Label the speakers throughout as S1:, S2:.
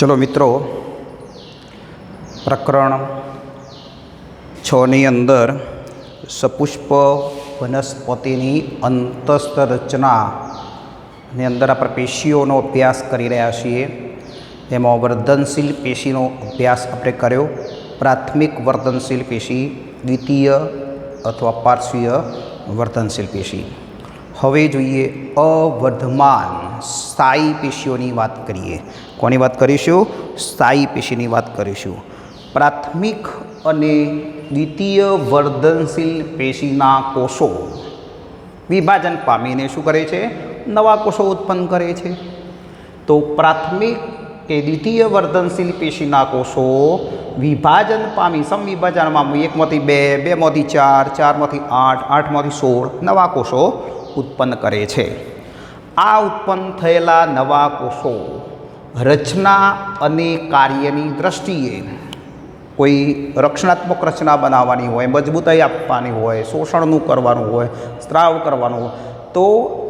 S1: चलो मित्रों, प्रकरण 6 अंदर सपुष्प वनस्पतिनी अंतस्थ रचना अंदर आप पेशीओं अभ्यास करी रह्या छीए। एमां वर्धनशील पेशीनो अभ्यास आपणे कर्यो। प्राथमिक वर्धनशील पेशी, द्वितीय अथवा पार्श्वीय वर्धनशील पेशी। हवे जोईए अवर्धमान स्थायी पेशीओनी वात करीए। कोनी वात करीशुं? स्थायी पेशीनी वात करीशुं। प्राथमिक अने द्वितीय वर्धनशील पेशीना कोषो विभाजन पामीने शुं करे छे? नवा कोषो उत्पन्न करे छे। तो प्राथमिक के द्वितीय वर्धनशील पेशीना कोषो विभाजन पामी समविभाजनमां 1 मांथी 2, 2 मांथी 4, 4 मांथी 8, 8 मांथी 16 नवा कोषो उत्पन्न करे छे। आ उत्पन्न थयेला नवा कोषो रचना अने कार्यनी दृष्टिए कोई रक्षणात्मक रचना बनाववानी होय, मजबूताई आपवानी होय, शोषणनुं करवानुं होय, स्त्राव करवानो होय, तो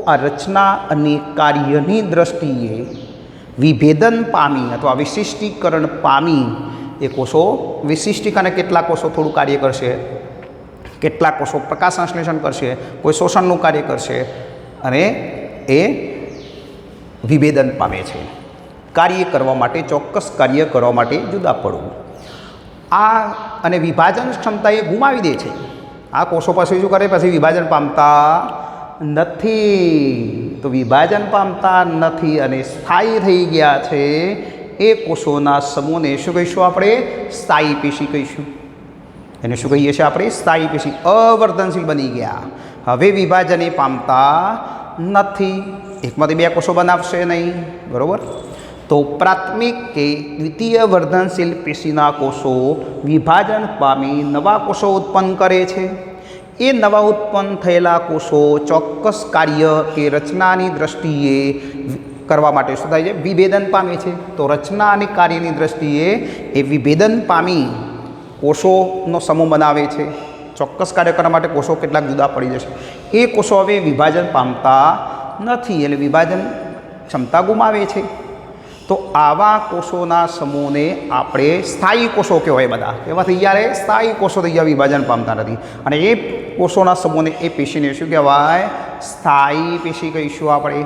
S1: आ रचना अने कार्यनी दृष्टिए विभेदन पामी अथवा विशिष्टीकरण पामी ए कोषो विशिष्टीकरण केटला कोषो थोड़ुं कार्य करशे, केटला कोषो प्रकाश संश्लेषण करशे, कोई शोषणनुं कार्य करशे अने ए विभेदन पामे छे। कार्य करवा माटे, चोक्कस कार्य करवा माटे जुदा पड़વું आ अने विभाजन क्षमता ए गुमावी दे छे। आ कोषो पाछुं शुं करे? पछी विभाजन पामता नथी। तो विभाजन पामता नथी अने स्थायी थई गया छे ए कोषोना समूहने शुं कहीशुं आपणे? स्थायी पेशी कहीशुं। एने शुं कहीए छीए आपणे? स्थायी पेशी। अवर्धनशील बनी गया, हवे विभाजने पामता नथी। एकमांथी 2 कोषो बनावशे नहीं, बरोबर? तो प्राथमिक के द्वितीय वर्धनशील पेशीना कोषो विभाजन पामी नवा कोषो उत्पन्न करे छे। ए नवा उत्पन्न थयेला कोषो चोक्कस कार्य के रचनानी दृष्टिए करवा माटे शुं थाय छे? विभेदन पामे छे। तो रचना अने कार्यनी दृष्टिए ए विभेदन पामी कोषोनो समूह बनावे छे। चोक्कस कार्य करवा माटे कोषो केटलाक जुदा पड़ी जशे। ए कोषो हवे विभाजन पामता नथी, एटले विभाजन क्षमता गुमावे छे। तो आवा कोषोना समूहने आपणे स्थायी कोषो कहेवाय। बधा एवा थई गया रे स्थायी कोषो थई गया, विभाजन पामता नथी। अने ए कोषोना समूहने ए पेशीने शुं कहेवाय? स्थायी पेशी कहीशुं आपणे।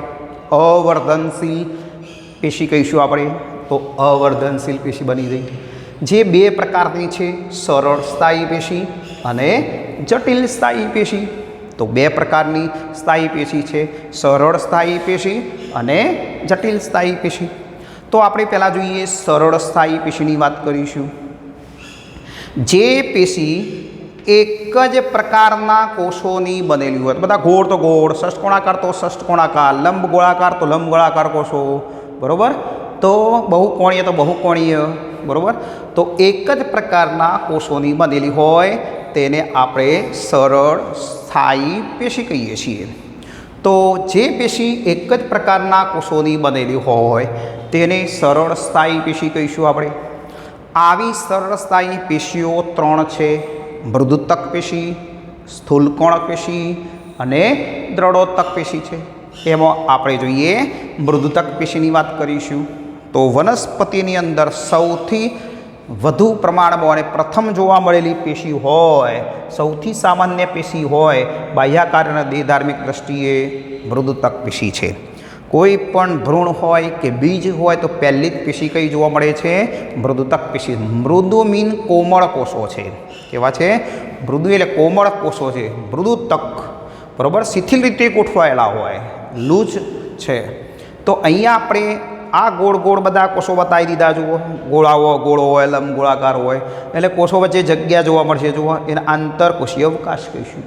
S1: अवर्धनशील पेशी कहीशुं आपणे। तो अवर्धनशील पेशी बनी गई। जे 2 प्रकारनी छे, सरळ स्थायी पेशी अने जटिल स्थायी पेशी। तो 2 प्रकारनी स्थायी पेशी छे, सरळ स्थायी पेशी अने जटिल स्थायी पेशी। तो આપણે પહેલાં જોઈએ સરળ સ્થાયી પેશીની વાત કરીશું। જે પેશી એક જ પ્રકારના કોષોની બનેલી હોય, બધા ગોળ તો ગોળ, ષષ્ટકોણાકાર તો ષષ્ટકોણાકાર, લંબ ગોળાકાર તો લંબ ગોળાકાર કોષો, બરાબર? તો બહુકોણીય તો બહુકોણીય, બરાબર? તો એક જ પ્રકારના કોષોની બનેલી હોય તેને આપણે સરળ સ્થાયી પેશી કહીએ છીએ। તો જે પેશી એક જ પ્રકારના કોષોની બનેલી હોય તેને સરળ સ્થાયી પેશી કહીશું આપણે। આવી સરળ સ્થાયી પેશીઓ 3 છે, મૃદુતક પેશી, સ્થૂલકોણ પેશી અને દ્રઢોતક પેશી છે। એમાં આપણે જોઈએ મૃદુતક પેશીની વાત કરીશું। તો વનસ્પતિની અંદર સૌથી વધુ પ્રમાણમાં અને પ્રથમ જોવા મળેલી પેશી હોય, સૌથી સામાન્ય પેશી હોય બાહ્યાકાર અને દેહધાર્મિક દ્રષ્ટિએ મૃદુતક પેશી છે। કોઈ પણ ભ્રૂણ હોય કે બીજ હોય તો પહેલી જ પેશી કઈ જોવા મળે છે? મૃદુતક પેશી। મૃદુ મીન કોમળ કોષો છે। કેવા છે? મૃદુ એટલે કોમળ કોષો છે। મૃદુતક, બરાબર? શિથિલ રીતે ગોઠવાયેલા હોય, લૂઝ છે। તો અહીંયા આપણે આ ગોળ ગોળ બધા કોષો બતાવી દીધા। જુઓ, ગોળાઓ ગોળો હોય, લંબ ગોળાકાર હોય, એટલે કોષો વચ્ચે જગ્યા જોવા મળશે। જુઓ, એને આંતરકોષીય અવકાશ કહીશું।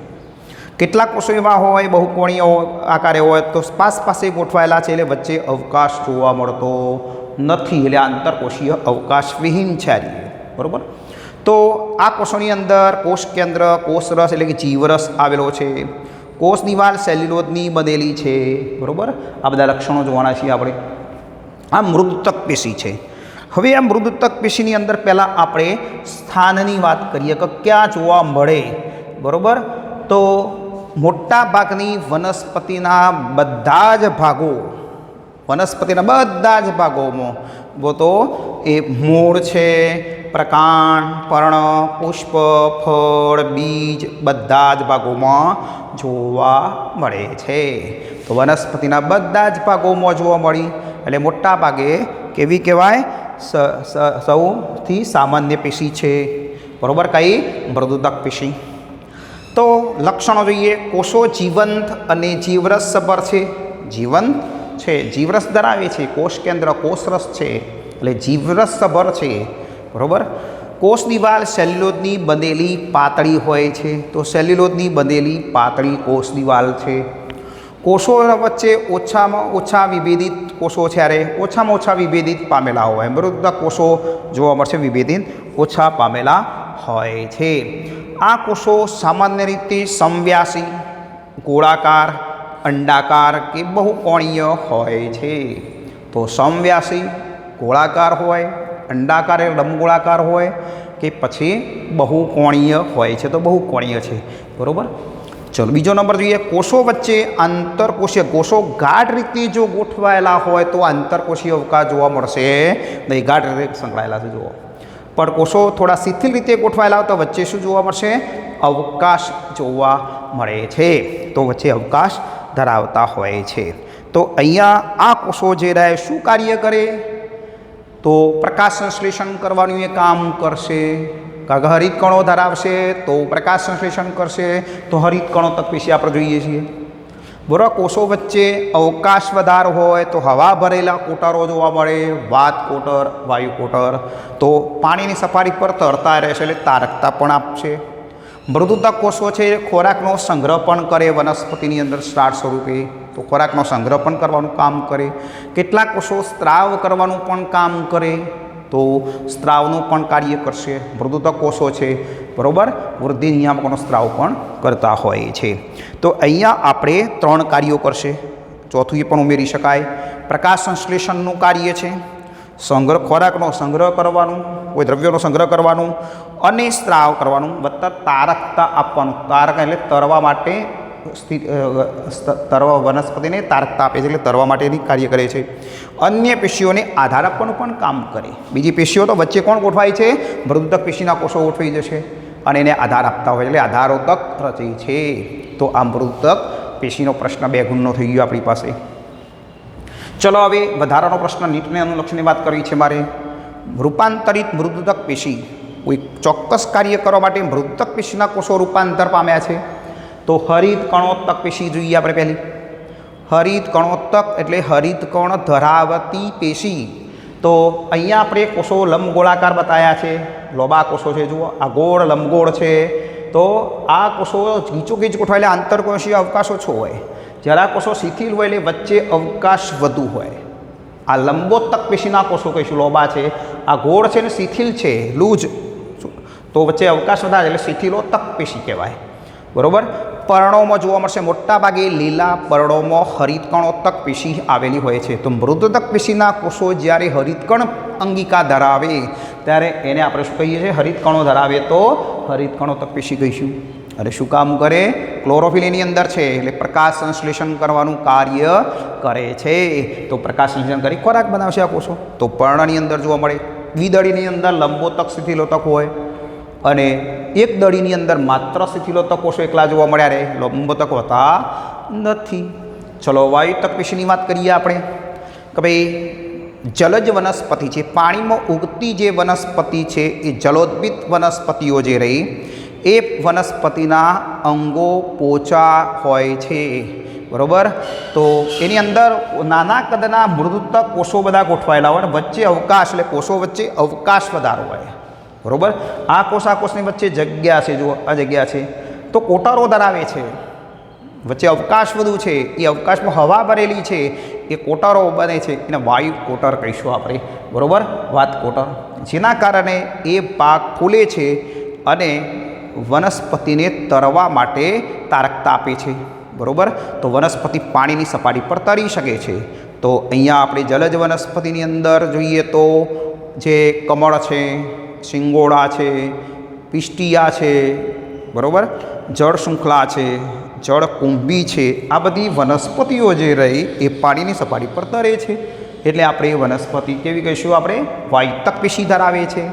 S1: કેટલાક કોષો એવા હોય બહુકોણીય આકારે હોય તો પાસે ગોઠવાયેલા છે, એટલે વચ્ચે અવકાશ જોવા મળતો નથી, એટલે આંતરકોષીય અવકાશવિહીન છે, બરાબર? તો આ કોષોની અંદર કોષ કેન્દ્ર, કોષરસ એટલે કે જીવરસ આવેલો છે। કોષ દિવાલ સેલ્યુલોઝની બનેલી છે, બરાબર? આ બધા લક્ષણો જોવાના છીએ આપણે। આ મૃદુતક પેશી છે। હવે આ મૃદુતક પેશીની અંદર પહેલાં આપણે સ્થાનની વાત કરીએ કે ક્યાં જોવા મળે, બરાબર? તો મોટા ભાગની વનસ્પતિના બધા જ ભાગો વનસ્પતિના બધા જ ભાગોમાં તો એ મૂળ છે, પ્રકાંડ, પર્ણ, પુષ્પ, ફળ, બીજ બધા જ ભાગોમાં જોવા મળે છે. તો વનસ્પતિના બધા જ ભાગોમાં જોવા મળી એટલે મોટા ભાગે કેવી કહેવાય? સૌથી સામાન્ય પેશી છે. બરાબર? કઈ? મૃદુતક પેશી. તો લક્ષણો જોઈએ. કોષો જીવંત અને જીવરસસભર છે. જીવંત છે, જીવરસ ધરાવે છે. કોષ કેન્દ્ર કોષરસ છે એટલે જીવરસસભર છે. બરાબર? કોષ દિવાલ સેલ્યુલોઝની બનેલી પાતળી હોય છે. તો સેલ્યુલોઝની બનેલી પાતળી કોષ દિવાલ છે. કોષો વચ્ચે ઓછામાં ઓછા વિભેદિત કોષો જ્યારે ઓછામાં ઓછા વિભેદિત પામેલા હોય. મૃદુતક કોષો જોવા મળશે વિભેદિત ઓછા પામેલા હોય છે. આ કોષો સામાન્ય રીતે સમવ્યાસી, ગોળાકાર, અંડાકાર કે બહુકોણીય હોય છે. તો સમવ્યાસી, ગોળાકાર હોય, અંડાકાર એટલે લંબગોળાકાર હોય કે પછી બહુકોણીય હોય છે. તો બહુકોણીય છે. બરાબર? ચલો બીજો નંબર જોઈએ. કોષો વચ્ચે આંતરકોષીય કોષો ગાઢ રીતે જો ગોઠવાયેલા હોય તો આંતરકોષીય અવકાશ જોવા મળશે નહીં. ગાઢ રીતે સંકળાયેલા છે જુઓ. પણ કોષો થોડા શિથિલ રીતે ગોઠવાયેલા હોય તો વચ્ચે શું જોવા મળશે? અવકાશ જોવા મળે છે. તો વચ્ચે અવકાશ ધરાવતા હોય છે. તો અહીંયા આ કોષો જે રહે શું કાર્ય કરે? તો પ્રકાશ સંશ્લેષણ કરવાનું એ કામ કરશે. કારણ હરિત કણો ધરાવશે તો પ્રકાશ સંશ્લેષણ કરશે. તો હરિત કણો તક પેશી આપણે જોઈએ છીએ. બરાબર? કોષો વચ્ચે અવકાશ વધારો હોય તો હવા ભરેલા કોટરો જોવા મળે. વાત કોટર, વાયુ કોટર. તો પાણીની સપાટી પર તરતા રહેશે એટલે તારકતા પણ આપશે. મૃદુતક કોષો છે ખોરાકનો સંગ્રહ પણ કરે વનસ્પતિની અંદર સ્ટાર સ્વરૂપે. તો ખોરાકનો સંગ્રહ પણ કરવાનું કામ કરે. કેટલાક કોષો સ્ત્રાવ કરવાનું પણ કામ કરે. તો સ્ત્રાવનું પણ કાર્ય કરશે. મૃદુતક કોષો છે બરાબર વૃદ્ધિ નિયામકોનો સ્ત્રાવ પણ કરતા હોય છે. તો અહીંયા આપણે 3 કાર્યો કરશે. ચોથું એ પણ ઉમેરી શકાય. પ્રકાશ સંશ્લેષણનું કાર્ય છે, ખોરાકનો સંગ્રહ કરવાનું, કોઈ દ્રવ્યોનો સંગ્રહ કરવાનું અને સ્ત્રાવ કરવાનું, વત્તા તારકતા આપવાનું. તારક એટલે તરવા માટે તરવા વનસ્પતિને તારકતા આપે છે એટલે તરવા માટેની કાર્ય કરે છે. અન્ય પેશીઓને આધાર આપવાનું પણ કામ કરે. બીજી પેશીઓ તો વચ્ચે કોણ ગોઠવાય છે? મૃદુતક પેશીના કોષો ગોઠવાઈ જશે અને એને આધાર આપતા હોય એટલે આધારોતક રચે છે. તો આ મૃદુતક પેશીનો પ્રશ્ન 2 ગુણનો થઈ ગયો આપણી પાસે. ચલો હવે વધારાનો પ્રશ્ન નીટને અનુલક્ષીને વાત કરવી છે મારે. રૂપાંતરિત મૃદુતક પેશી કોઈ ચોક્કસ કાર્ય કરવા માટે મૃદુતક પેશીના કોષો રૂપાંતર પામ્યા છે. તો હરિત કણોત્તક પેશી જોઈએ આપણે પહેલી. હરિત કણોત્તક એટલે હરિત કણ ધરાવતી પેશી. તો અહીંયા આપણે કોષો લંબગોળાકાર બતાવ્યા છે. લોબા કોષો છે જુઓ. આ ગોળ લંબગોળ છે. તો આ કોષો ગીચોગીચ ગોઠવાયેલા આંતરકોષીય અવકાશ ઓછો હોય. જ્યારે આ કોષો શિથિલ હોય એટલે વચ્ચે અવકાશ વધુ હોય. આ લંબોત્તક પેશીના કોષો કહીશું લોબા છે. આ ગોળ છે ને શિથિલ છે, લૂજ, તો વચ્ચે અવકાશ વધારે એટલે શિથિલોત્તક પેશી કહેવાય. બરાબર? પર્ણોમાં જોવા મળશે મોટા ભાગે લીલા પર્ણોમાં હરિતકણોત્તક પેશી આવેલી હોય છે. તો મૃદુતક પેશીના કોષો જ્યારે હરિતકણ અંગિકા ધરાવે ત્યારે એને આપણે શું કહીએ છીએ? હરિતકણો ધરાવે તો હરિતકણોત્તક પેશી કહીશું. અને શું કામ કરે? ક્લોરોફિલ એની અંદર છે એટલે પ્રકાશ સંશ્લેષણ કરવાનું કાર્ય કરે છે. તો પ્રકાશ સંશ્લેષણ કરી ખોરાક બનાવશે આ કોષો. તો પર્ણની અંદર જોવા મળે. દ્વિદળીની અંદર લંબોતક શિથિલોતક હોય અને એક દળીની અંદર માત્ર શિથિલોતક કોષો એકલા જોવા મળ્યા રહે, લંબોતક હોતા નથી. ચલો વાયુતક પેશીની વાત કરીએ આપણે કે ભાઈ જલજ વનસ્પતિ છે, પાણીમાં ઉગતી જે વનસ્પતિ છે એ જલોદ્ભિત વનસ્પતિઓ જે રહી એ વનસ્પતિના અંગો પોચા હોય છે. બરાબર? તો એની અંદર નાના કદના મૃદુતક કોષો બધા ગોઠવાયેલા હોય અને વચ્ચે અવકાશ એટલે કોષો વચ્ચે અવકાશ વધારો હોય. બરાબર? આ કોષની વચ્ચે જગ્યા છે, જુઓ આ જગ્યા છે. તો કોટરો ધરાવે છે, વચ્ચે અવકાશ વધુ છે, એ અવકાશમાં હવા ભરેલી છે, એ કોટરો બને છે, એને વાયુ કોટર કહીશું આપણે. બરાબર? વાત કોટર. જેના કારણે એ પાક ફૂલે છે અને વનસ્પતિને તરવા માટે તારકતા આપે છે. બરાબર? તો વનસ્પતિ પાણીની સપાટી પર તરી શકે છે. તો અહીંયા આપણે જલજ વનસ્પતિની અંદર જોઈએ તો જે કમળ છે, શિંગોડા છે, પિસ્ટિયા છે, બરાબર, જળ શૃંખલા છે, જળકુંભી છે, આ બધી વનસ્પતિઓ જે રહી એ પાણીની સપાટી પર તરે છે. એટલે આપણે એ વનસ્પતિ કેવી કહીશું? આપણે વાયુતક પેશી ધરાવે છે.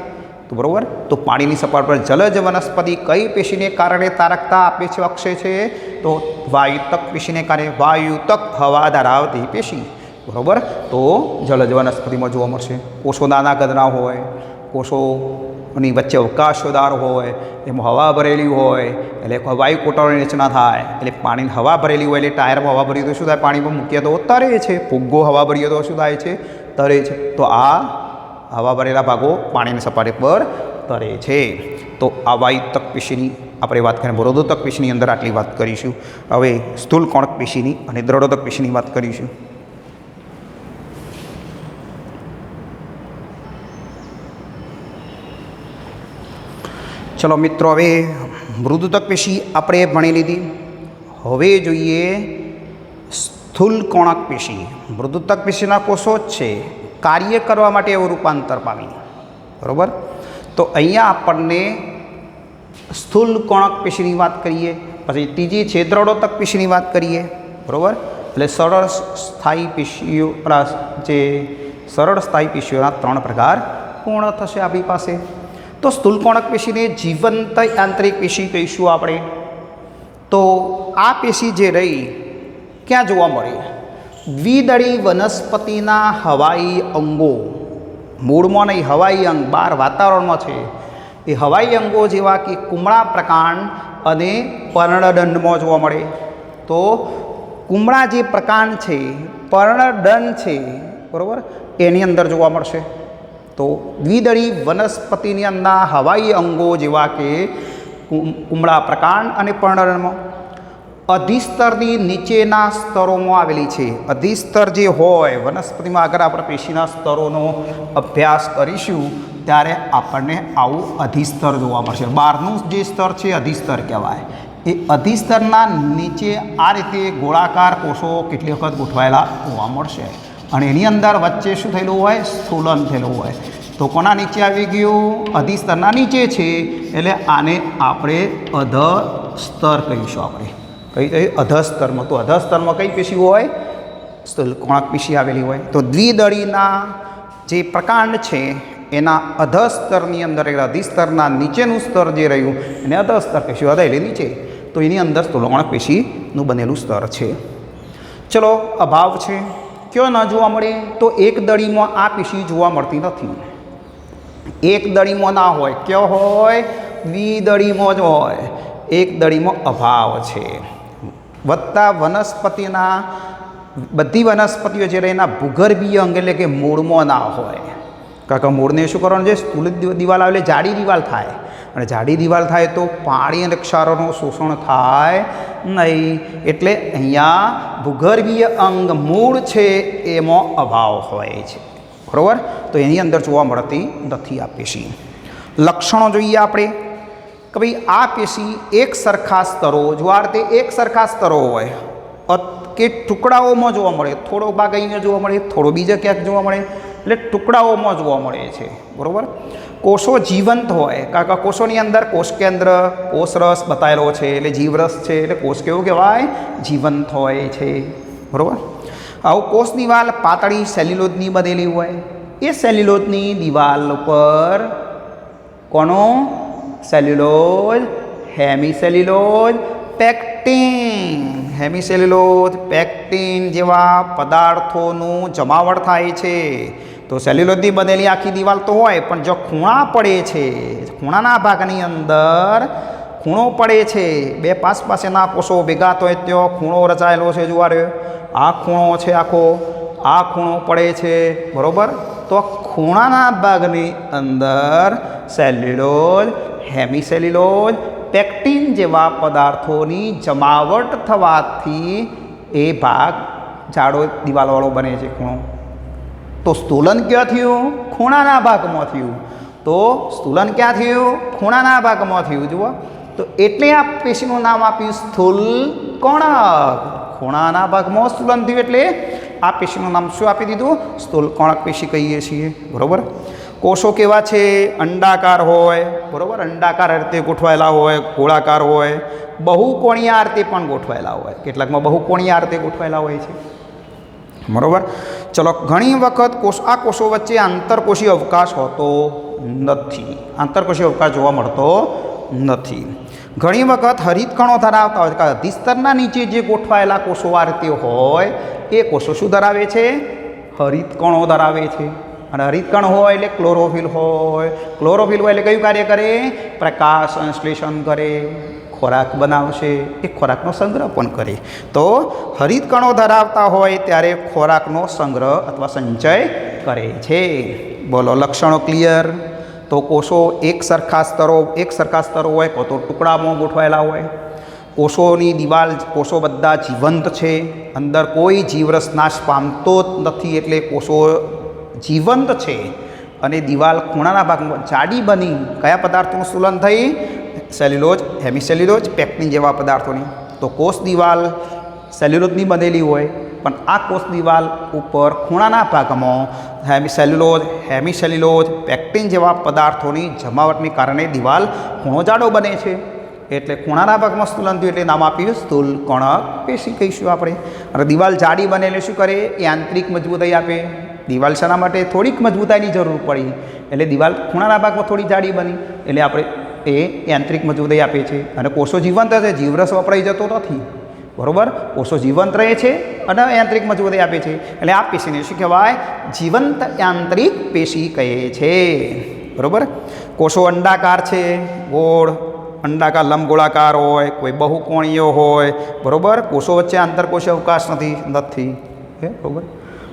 S1: તો બરાબર, તો પાણીની સપાટી પર જલજ વનસ્પતિ કઈ પેશીને કારણે તારકતા આપે છે, અક્ષે છે? તો વાયુતક પેશીને કારણે. વાયુતક હવા ધરાવતી પેશી. બરાબર, તો જલજ વનસ્પતિમાં જોવા મળશે. કોષો નાના કદના હોય, કોષોની વચ્ચે અવકાશદાર હોય, એમાં હવા ભરેલી હોય એટલે વાયુ કોટરની રચના થાય. એટલે પાણી હવા ભરેલી હોય એટલે ટાયરમાં હવા ભરી તો શું થાય? પાણીમાં મૂકીએ તો તરે છે. ફુગ્ગો હવા ભરીએ તો શું થાય છે? તરે છે. તો આ હવા ભરેલા ભાગો પાણીની સપાટી પર તરે છે. તો આ વાયુતક પેશીની આપણે વાત કરીએ. બરોદોતક પેશીની અંદર આટલી વાત કરીશું. હવે સ્થૂલ કોણક પેશીની અને દ્રઢોદક પેશીની વાત કરીશું. ચલો મિત્રો, હવે મૃદુતક પેશી આપણે ભણી લીધી. હવે જોઈએ સ્થૂલ કોણક પેશી. મૃદુતક પેશીના કોષો જ છે, કાર્ય કરવા માટે એવું રૂપાંતર પામી. બરાબર, તો અહીંયા આપણને સ્થૂલ કોણક પેશીની વાત કરીએ. પછી ત્રીજી છે દ્રઢોતક પેશીની વાત કરીએ. બરાબર, એટલે સરળ સ્થાયી પેશીઓ, જે સરળ સ્થાયી પેશીઓના 3 પ્રકાર પૂર્ણ થશે આપણી પાસે. તો સ્થૂલ કોણક પેશીને જીવંત યાંત્રિક પેશી કહીશું આપણે. તો આ પેશી જે રહી ક્યાં જોવા મળે? દ્વિદળી વનસ્પતિના હવાઈ અંગો, મૂળમાં નહીં, હવાઈ અંગ બહાર વાતાવરણમાં છે એ હવાઈ અંગો જેવા કે કુમળા પ્રકાંડ અને પર્ણદંડમાં જોવા મળે. તો કુમળા જે પ્રકાંડ છે, પર્ણદંડ છે, બરાબર, એની અંદર જોવા મળશે. તો દ્વિદળી વનસ્પતિની અંદર હવાઈ અંગો જેવા કે કુમળા પ્રકાંડ અને પર્ણદંડમાં અધિસ્તરની નીચેના સ્તરોમાં આવેલી છે. અધિસ્તર જે હોય વનસ્પતિમાં, આગળ આપણે પેશીના સ્તરોનો અભ્યાસ કરીશું ત્યારે આપણને આવું અધિસ્તર જોવા મળશે. બહારનું જે સ્તર છે અધિસ્તર કહેવાય. એ અધિસ્તરના નીચે આ રીતે ગોળાકાર કોષો કેટલી વખત ગોઠવાયેલા જોવા મળશે. અને એની અંદર વચ્ચે શું થયેલું હોય? સ્થૂલન થયેલું હોય. તો કોના નીચે આવી ગયું? અધિસ્તરના નીચે છે. એટલે આને આપણે અધસ્તર કહીશું. આપણે કઈ અધસ્તરમાં. તો અધસ્તરમાં કઈ પેશી હોય? સ્થૂલ કોણક પેશી આવેલી હોય. તો દ્વિદળીના જે પ્રકાંડ છે એના અધસ્તરની અંદર, એટલે અધિસ્તરના નીચેનું સ્તર જે રહ્યું એને અધસ્તર કહીશું. અધ એટલે નીચે. તો એની અંદર સ્થૂલ કોણક પેશીનું બનેલું સ્તર છે. ચલો, અભાવ છે. ક્યો ન જોવા મળે? તો એક દળીમાં આ પેશી જોવા મળતી નથી. એક દળીમાં ના હોય. કયો હોય? દ્વિદળીમાં જ હોય. એક દળીમાં અભાવ છે. વત્તા વનસ્પતિના બધી વનસ્પતિઓ જે રહે એના ભૂગર્ભીય અંગ એટલે કે મૂળમાં ના હોય. કારણ કે મૂળને શું કરવાનું છે? સ્થૂલ દિવાલ આવે એટલે જાડી દિવાલ થાય. અને જાડી દિવાલ થાય તો પાણી અને ક્ષારોનું શોષણ થાય નહીં. એટલે અહીંયા ભૂગર્ભીય અંગ મૂળ છે એમાં અભાવ હોય છે. બરાબર, તો એની અંદર જોવા મળતી નથી આ પેશી. લક્ષણો જોઈએ આપણે કે ભાઈ આ પેશી એક સરખા સ્તરો, જ્વાર તે એક સરખા સ્તરો હોય કે ટુકડાઓમાં જોવા મળે. થોડો ભાગ અહીંયા જોવા મળે, થોડો બીજા ક્યાંક જોવા મળે. એટલે ટુકડાઓમાં જોવા મળે છે. બરાબર, કોષો જીવંત હોય. કારણ કે કોષોની અંદર કોષ કેન્દ્ર, કોષરસ બતાવેલો છે એટલે જીવરસ છે. એટલે કોષ કેવું કહેવાય? જીવંત હોય છે. બરાબર, આવું કોષ દિવાલ પાતળી સેલ્યુલોઝની બનેલી હોય. એ સેલ્યુલોઝની દિવાલ ઉપર કોનો? Cellulose, hemicellulose, pectin. Hemicellulose, pectin જેવા પદાર્થોનું જમાવટ થાય છે. તો સેલ્યુલોઝની બનેલી આખી દિવાલ તો હોય, પણ જો ખૂણા પડે છે, ખૂણાના ભાગની અંદર ખૂણો પડે છે, બે પાસેના કોષો ભેગા તો ત્યાં ખૂણો રચાયેલો છે. જોવા રહ્યો, આ ખૂણો છે આખો, આ ખૂણો પડે છે. બરાબર, તો ખૂણાના ભાગની અંદર સેલ્યુલોઝ, હેમિસેલ્યુલોઝ, પેક્ટિન જેવા પદાર્થોની જમાવટ થવાથી એ ભાગ જાડો દિવાલવાળો બને છે, ખૂણો. તો સ્થૂલન ક્યાં થયું? ખૂણાના ભાગમાં થયું. તો સ્થૂલન ક્યાં થયું? ખૂણાના ભાગમાં થયું. જુઓ, તો એટલે આ પેશીનું નામ આપ્યું સ્થૂલ કોણક. ખૂણાના ભાગમાં સ્થૂલન થયું એટલે આ પેશીનું નામ શું આપી દીધું? સ્થૂલ કોણક પેશી કહીએ છીએ. બરાબર, કોષો કેવા છે? અંડાકાર હોય, બરાબર, અંડાકાર રીતે ગોઠવાયેલા હોય, ગોળાકાર હોય, બહુકોણીય રીતે પણ ગોઠવાયેલા હોય, કેટલાકમાં બહુકોણીય રીતે ગોઠવાયેલા હોય છે, બરાબર. ચલો, ઘણી વખત આ કોષો વચ્ચે આંતરકોષીય અવકાશ હોતો નથી, આંતરકોષીય અવકાશ જોવા મળતો નથી. ઘણી વખત હરિતકણો ધરાવતા હોય, અધિસ્તરના નીચે જે ગોઠવાયેલા કોષો આ રીતે હોય એ કોષો શું ધરાવે છે? હરિતકણો ધરાવે છે. અને હરિતકણ હોય એટલે ક્લોરોફિલ હોય, ક્લોરોફિલ હોય એટલે કયું કાર્ય કરે? પ્રકાશ સંશ્લેષણ કરે, ખોરાક બનાવશે, એ ખોરાકનો સંગ્રહ પણ કરે. તો હરિતકણો ધરાવતા હોય ત્યારે ખોરાકનો સંગ્રહ અથવા સંચય કરે છે. બોલો, લક્ષણો ક્લિયર? તો કોષો એક સરખા સ્તરો હોય, તો ટુકડામાં ગોઠવાયેલા હોય. કોષોની દિવાલ, કોષો બધા જીવંત છે, અંદર કોઈ જીવરસ નાશ પામતો જ નથી, એટલે કોષો જીવંત છે. અને દિવાલ ખૂણાના ભાગમાં જાડી બની કયા પદાર્થોનું સ્તુલન થઈ? સેલ્યુલોઝ, હેમિસેલ્યુલોઝ, પેક્ટિન જેવા પદાર્થોની. તો કોષ દિવાલ સેલ્યુલોઝની બનેલી હોય, પણ આ કોષ દિવાલ ઉપર ખૂણાના ભાગમાં હેમિસેલ્યુલોઝ, પેક્ટિન જેવા પદાર્થોની જમાવટને કારણે દિવાલ ખૂણો જાડો બને છે. એટલે ખૂણાના ભાગમાં સ્તુલન થયું એટલે નામ આપ્યું સ્થૂલકણક પેશી કહીશું આપણે. અને દિવાલ જાડી બને એટલે શું કરે? યાંત્રિક મજબૂતાઈ આપે. દિવાલ શાના માટે? થોડીક મજબૂતાઈની જરૂર પડી, એટલે દિવાલ ખૂણાના ભાગમાં થોડી જાડી બની, એટલે આપણે એ યાંત્રિક મજબૂતાઈ આપે છે. અને કોષો જીવંત છે, જીવરસ વપરાઈ જતો નથી, બરાબર. કોષો જીવંત રહે છે અને યાંત્રિક મજબૂતાઈ આપે છે, એટલે આ પેશીને શું કહેવાય? જીવંત યાંત્રિક પેશી કહે છે, બરાબર. કોષો અંડાકાર છે, ગોળ, અંડાકાર લંબગોળાકાર હોય, કોઈ બહુકોણીય હોય, બરાબર. કોષો વચ્ચે આંતરકોષીય અવકાશ નથી, બરાબર.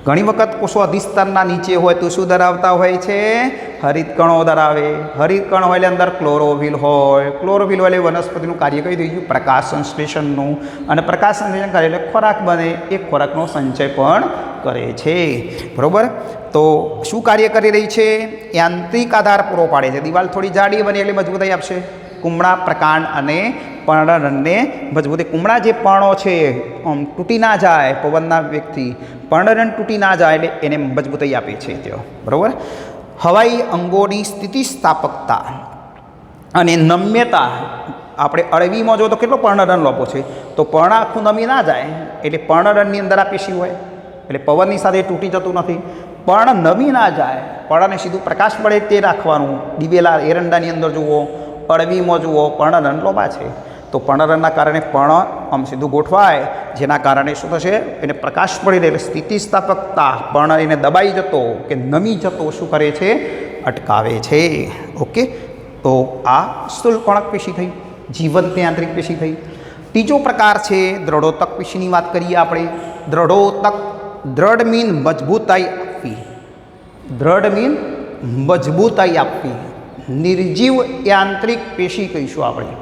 S1: ઘણી વખત કોષો અધિસ્તરના નીચે હોય તો શું ધરાવતા હોય છે? હરિતકણો ધરાવે. હરિતકણ હોય એટલે અંદર ક્લોરોફિલ હોય, ક્લોરોફિલ હોય એટલે વનસ્પતિનું કાર્ય કઈ થઈ ગયું? પ્રકાશ સંશ્લેષણનું. અને પ્રકાશ સંશ્લેષણ કરે એટલે ખોરાક બને, એ ખોરાકનો સંચય પણ કરે છે, બરાબર. તો શું કાર્ય કરી રહી છે? યાંત્રિક આધાર પૂરો પાડે છે. દિવાલ થોડી જાડી બની એટલે મજબૂતાઈ આપશે. કુમળા, પ્રકાંડ અને પર્ણરણને મજબૂતી. કુમળા જે પર્ણો છે આમ તૂટી ના જાય પવનના વેગથી, પર્ણરણ તૂટી ના જાય એટલે એને મજબૂતાઈ આપે છે તેઓ, બરાબર. હવાઈ અંગોની સ્થિતિસ્થાપકતા અને નમ્યતા. આપણે અળવીમાં જો તો કેટલો પર્ણરણ લોપો છે, તો પર્ણ આખું નમી ના જાય એટલે પર્ણરણની અંદર આ પેશી હોય, એટલે પવનની સાથે તૂટી જતું નથી. પર્ણ નમી ના જાય, પર્ણને સીધું પ્રકાશ મળે તે રાખવાનું. દિવેલા એરંડાની અંદર જુઓ, અળવીમાં જુઓ, પર્ણરણ લોબા છે, તો પર્ણરણના કારણે પર્ણ આમ સીધું ગોઠવાય, જેના કારણે શું થશે? એને પ્રકાશ મળી રહે એટલે સ્થિતિસ્થાપકતા. પર્ણ એને દબાઈ જતો કે નમી જતો શું કરે છે? અટકાવે છે. ઓકે, તો આ સ્થૂલકણક પેશી થઈ, જીવંત યાંત્રિક પેશી થઈ. ત્રીજો પ્રકાર છે દ્રઢોતક પેશીની વાત કરીએ આપણે. દ્રઢોતક, દ્રઢ મીન મજબૂતાઈ આપવી, દ્રઢ મીન મજબૂતાઈ આપવી. નિર્જીવ યાંત્રિક પેશી કહીશું આપણે.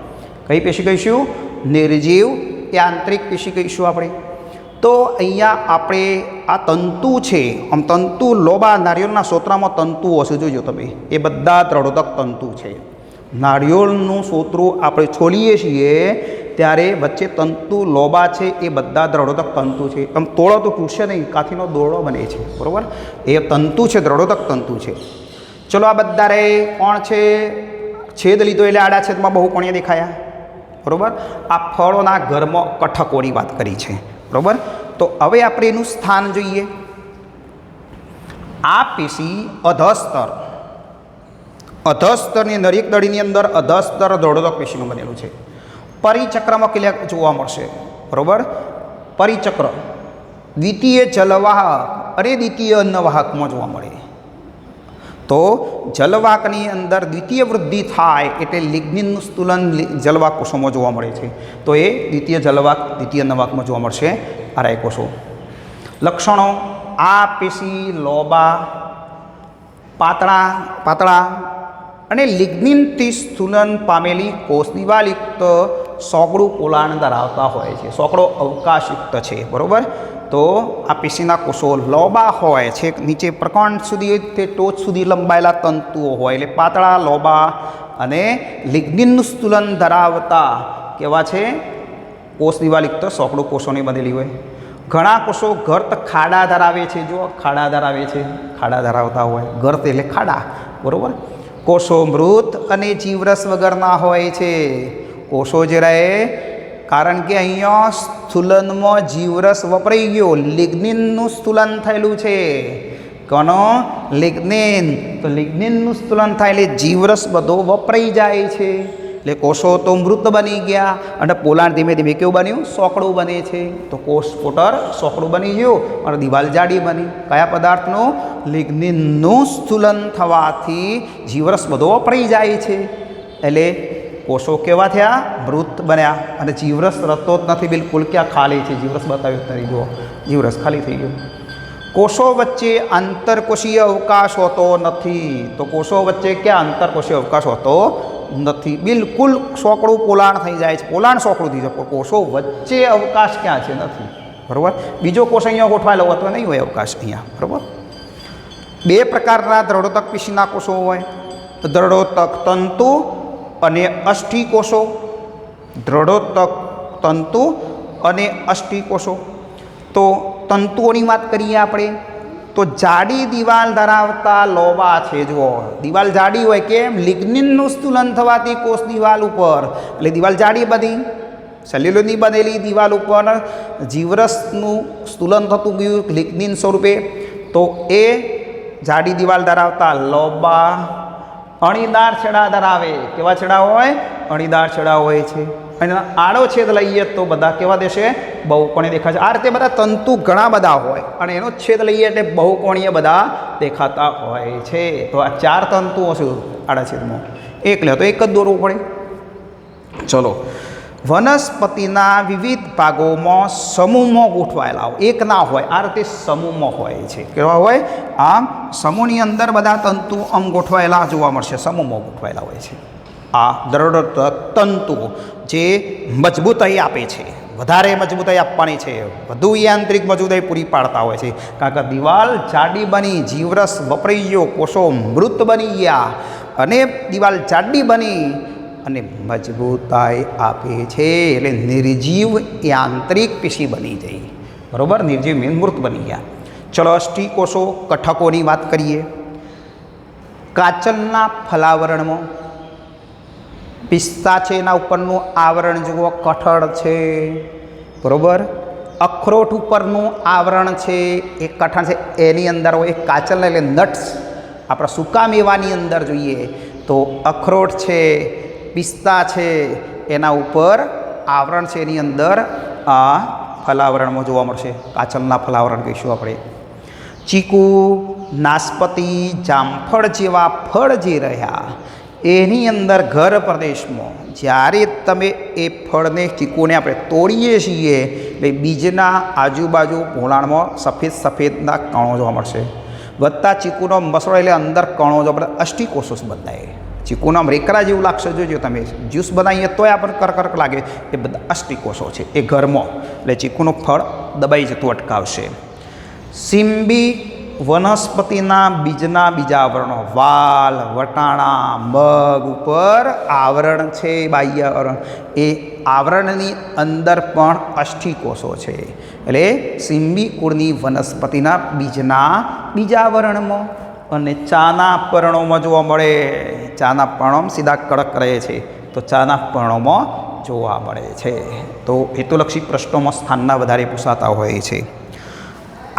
S1: કઈ પેશી કહીશું? નિર્જીવ યાંત્રિક પેશી કહીશું આપણે. તો અહીંયા આપણે આ તંતુ છે, આમ તંતુ લોબા, નારિયેળના સોત્રામાં તંતુ હશે, જોજો તમે, એ બધા દ્રઢોતક તંતુ છે. નારિયેળનું સોતરું આપણે છોલીએ છીએ ત્યારે વચ્ચે તંતુ લોબા છે, એ બધા દ્રઢોતક તંતુ છે. આમ તોડો તો તૂટશે નહીં, કાથીનો દોરડો બને છે, બરાબર. એ તંતુ છે, દ્રઢોતક તંતુ છે. ચલો, આ બધા રે કોણ છે? છેદ લીધો એટલે આડા છેદમાં બહુકોણીય દેખાયા, બરાબર. આ ફળોના ઘરમાં કઠકોની વાત કરી છે, બરાબર. તો હવે આપણે એનું સ્થાન જોઈએ. આ પેશી અધસ્તર, અધસ્તરની અંદર, એક દળીની અંદર અધસ્તર દ્રઢોતક પેશીનું બનેલું છે. પરિચક્રમાં ક્લિયર જોવા મળશે, બરાબર. પરિચક્ર દ્વિતીય જલવાહક અને દ્વિતીય અન્નવાહકમાં જોવા મળે. તો જલવાહકની અંદર દ્વિતીય વૃદ્ધિ થાય એટલે લિગ્નિનનું સ્તુલન જલવાહક કોષોમાં જોવા મળે છે. તો એ દ્વિતીય જલવાહક, દ્વિતીય અન્નવાહકમાં જોવા મળશે આરાય કોષો. લક્ષણો: આ પેશી લોબા, પાતળા અને લિગ્નિનથી સ્તુલન પામેલી કોષ દિવાલયુક્ત સોકડું પોલાણ ધરાવતા હોય છે, સોકડો અવકાશયુક્ત છે, બરાબર. તો આ પેશીના કોષો લોબા હોય છે, નીચે પ્રકાંડ સુધી તે ટોચ સુધી લંબાયેલા તંતુઓ હોય, એટલે પાતળા, લોબા અને લિગ્નિનનું સ્તુલન ધરાવતા કેવા છે? કોષ દિવાલયુક્ત સોકડું કોષોની બનેલી હોય. ઘણા કોષો ગર્ત ખાડા ધરાવે છે, જો ખાડા ધરાવે છે, ખાડા ધરાવતા હોય, ગર્ત એટલે ખાડા, બરાબર. કોષો મૃત અને જીવરસ વગરના હોય છે. કોષો જે રહે, કારણ કે અહીંયા સ્થૂલનમાં જીવરસ વપરાઈ ગયો, લિગ્નિનનું સ્થૂલન થયેલું છે. કોનો? લિગ્નિન. તો લિગ્નિનનું સ્થૂલન થાય એટલે જીવરસ બધો વપરાઈ જાય છે, એટલે કોષો તો મૃત બની ગયા અને પોલાણ ધીમે ધીમે કેવું બન્યું? સોકડું બને છે. તો કોષ સ્ફોટર સોકડું બની ગયું અને દિવાલ જાડી બની. કયા પદાર્થનું? લિગ્નિનનું સ્થૂલન થવાથી જીવરસ બધો વપરાઈ જાય છે, એટલે કોષો કેવા થયા? મૃત બન્યા. અને જીવરસ રહેતો જ નથી, બિલકુલ. ક્યાં ખાલી છે? જીવરસ બતાવ્યો નથી, જુઓ, જીવરસ ખાલી થઈ ગયો. કોષો વચ્ચે આંતરકોષીય અવકાશ હોતો નથી. તો કોષો વચ્ચે ક્યાં આંતરકોષીય અવકાશ હોતો નથી, બિલકુલ સોકડું પોલાણ થઈ જાય છે, પોલાણ સોકડું થઈ જાય. કોષો વચ્ચે અવકાશ ક્યાં છે? નથી, બરાબર. બીજો કોષ અહીંયા ગોઠવાયેલો હતો, નહીં હોય અવકાશ અહીંયા, બરાબર. બે પ્રકારના દ્રઢોતક પેશીના કોષો હોય, દ્રઢોતક તંતુ અને અષ્ટિકોષો. દ્રઢોતક તંતુ અને અષ્ટિકોષો. તો તંતુઓની વાત કરીએ આપણે, તો જાડી દિવાલ ધરાવતા લોબા છે. જુઓ, દિવાલ જાડી હોય, કેમ? લિગ્નિનનું સ્થૂલન થવાથી કોષ દિવાલ ઉપર, એટલે દિવાલ જાડી બની. સેલ્યુલોઝની બનેલી દિવાલ ઉપર જીવરસનું સ્થૂલન થતું ગયું લિગ્નિન સ્વરૂપે, તો એ જાડી દિવાલ ધરાવતા લોબા અણીદાર છેડા ધરાવે. કેવા છેડા હોય? અણીદાર છેડા હોય છે. અને આડો છેદ લઈએ તો બધા કેવા દેશે? બહુકોણીય દેખાશે. આ રીતે બધા તંતુ ઘણા બધા હોય અને એનો છેદ લઈએ એટલે બહુકોણીય બધા દેખાતા હોય છે. તો આ 4 તંતુઓ છે આડા છેદમાં, એક લે તો એક જ દોરવું પડે. ચલો, વનસ્પતિના વિવિધ ભાગોમાં સમૂહમાં ગોઠવાયેલા હોય, એક ના હોય, આ રીતે સમૂહમાં હોય છે. કેવા હોય? આમ સમૂહની અંદર બધા તંતુ આમ ગોઠવાયેલા જોવા મળશે, સમૂહમાં ગોઠવાયેલા હોય છે. આ દ્રઢ તંતુઓ જે મજબૂતાઈ આપે છે, વધારે મજબૂતાઈ આપવાની છે, વધુ યાંત્રિક મજબૂતાઈ પૂરી પાડતા હોય છે. કારણ કે દિવાલ જાડી બની, જીવરસ વપરાઈ ગયો, કોષો મૃત બની ગયા અને દિવાલ જાડી બની અને મજબૂતાઈ આપે છે, એટલે નિર્જીવ યાંત્રિક પેશી બની જઈ, બરાબર. નિર્જીવ મીન મૃત બની ગયા. ચલો, અષ્ટિકોષો, કઠકોની વાત કરીએ. કાચલના ફલાવરણમાં પિસ્તા છે, એના ઉપરનું આવરણ જુઓ, કઠળ છે, બરાબર. અખરોટ ઉપરનું આવરણ છે એ કઠણ છે, એની અંદર હોય કાચલ, એટલે નટ્સ. આપણા સૂકા મેવાની અંદર જોઈએ તો અખરોટ છે, પિસ્તા છે, એના ઉપર આવરણ છે, એની અંદર આ ફલાવરણમાં જોવા મળશે. કાચલના ફલાવરણ કહીશું આપણે. ચીકુ, નાસપતિ, જામફળ જેવા ફળ જે રહ્યા એની અંદર ઘર પ્રદેશમાં જ્યારે તમે એ ફળને, ચીકુને આપણે તોડીએ છીએ એટલે બીજના આજુબાજુ પોલાણમાં સફેદ સફેદના કણો જોવા મળશે. વધતા ચીકુનો મસળો એટલે અંદર કણો જોવા મળે, અષ્ટિકોષો બધાએ. ચીકુનો આમ રેકરા જેવું લાગશે, જોજો તમે, જ્યુસ બનાવીએ તોય આપણને કરકરક લાગે, એ બધા અષ્ટિકોષો છે એ ઘરમાં, એટલે ચીકુનું ફળ દબાઈ જતું અટકાવશે. સિંબી વનસ્પતિના બીજના બીજાવરણો, વાલ, વટાણા, મગ ઉપર આવરણ છે, બાહ્ય આવરણ, એ આવરણની અંદર પણ અષ્ટિકોષો છે. એટલે સિંબી કુળની વનસ્પતિના બીજના બીજાવરણમાં. અને ચાના પર્ણોમાં જોવા મળે, ચાના પર્ણો સીધા કડક રહે છે, તો ચાના પર્ણોમાં જોવા મળે છે. તો હેતુલક્ષી પ્રશ્નોમાં સ્થાનના વધારે પૂછાતા હોય છે.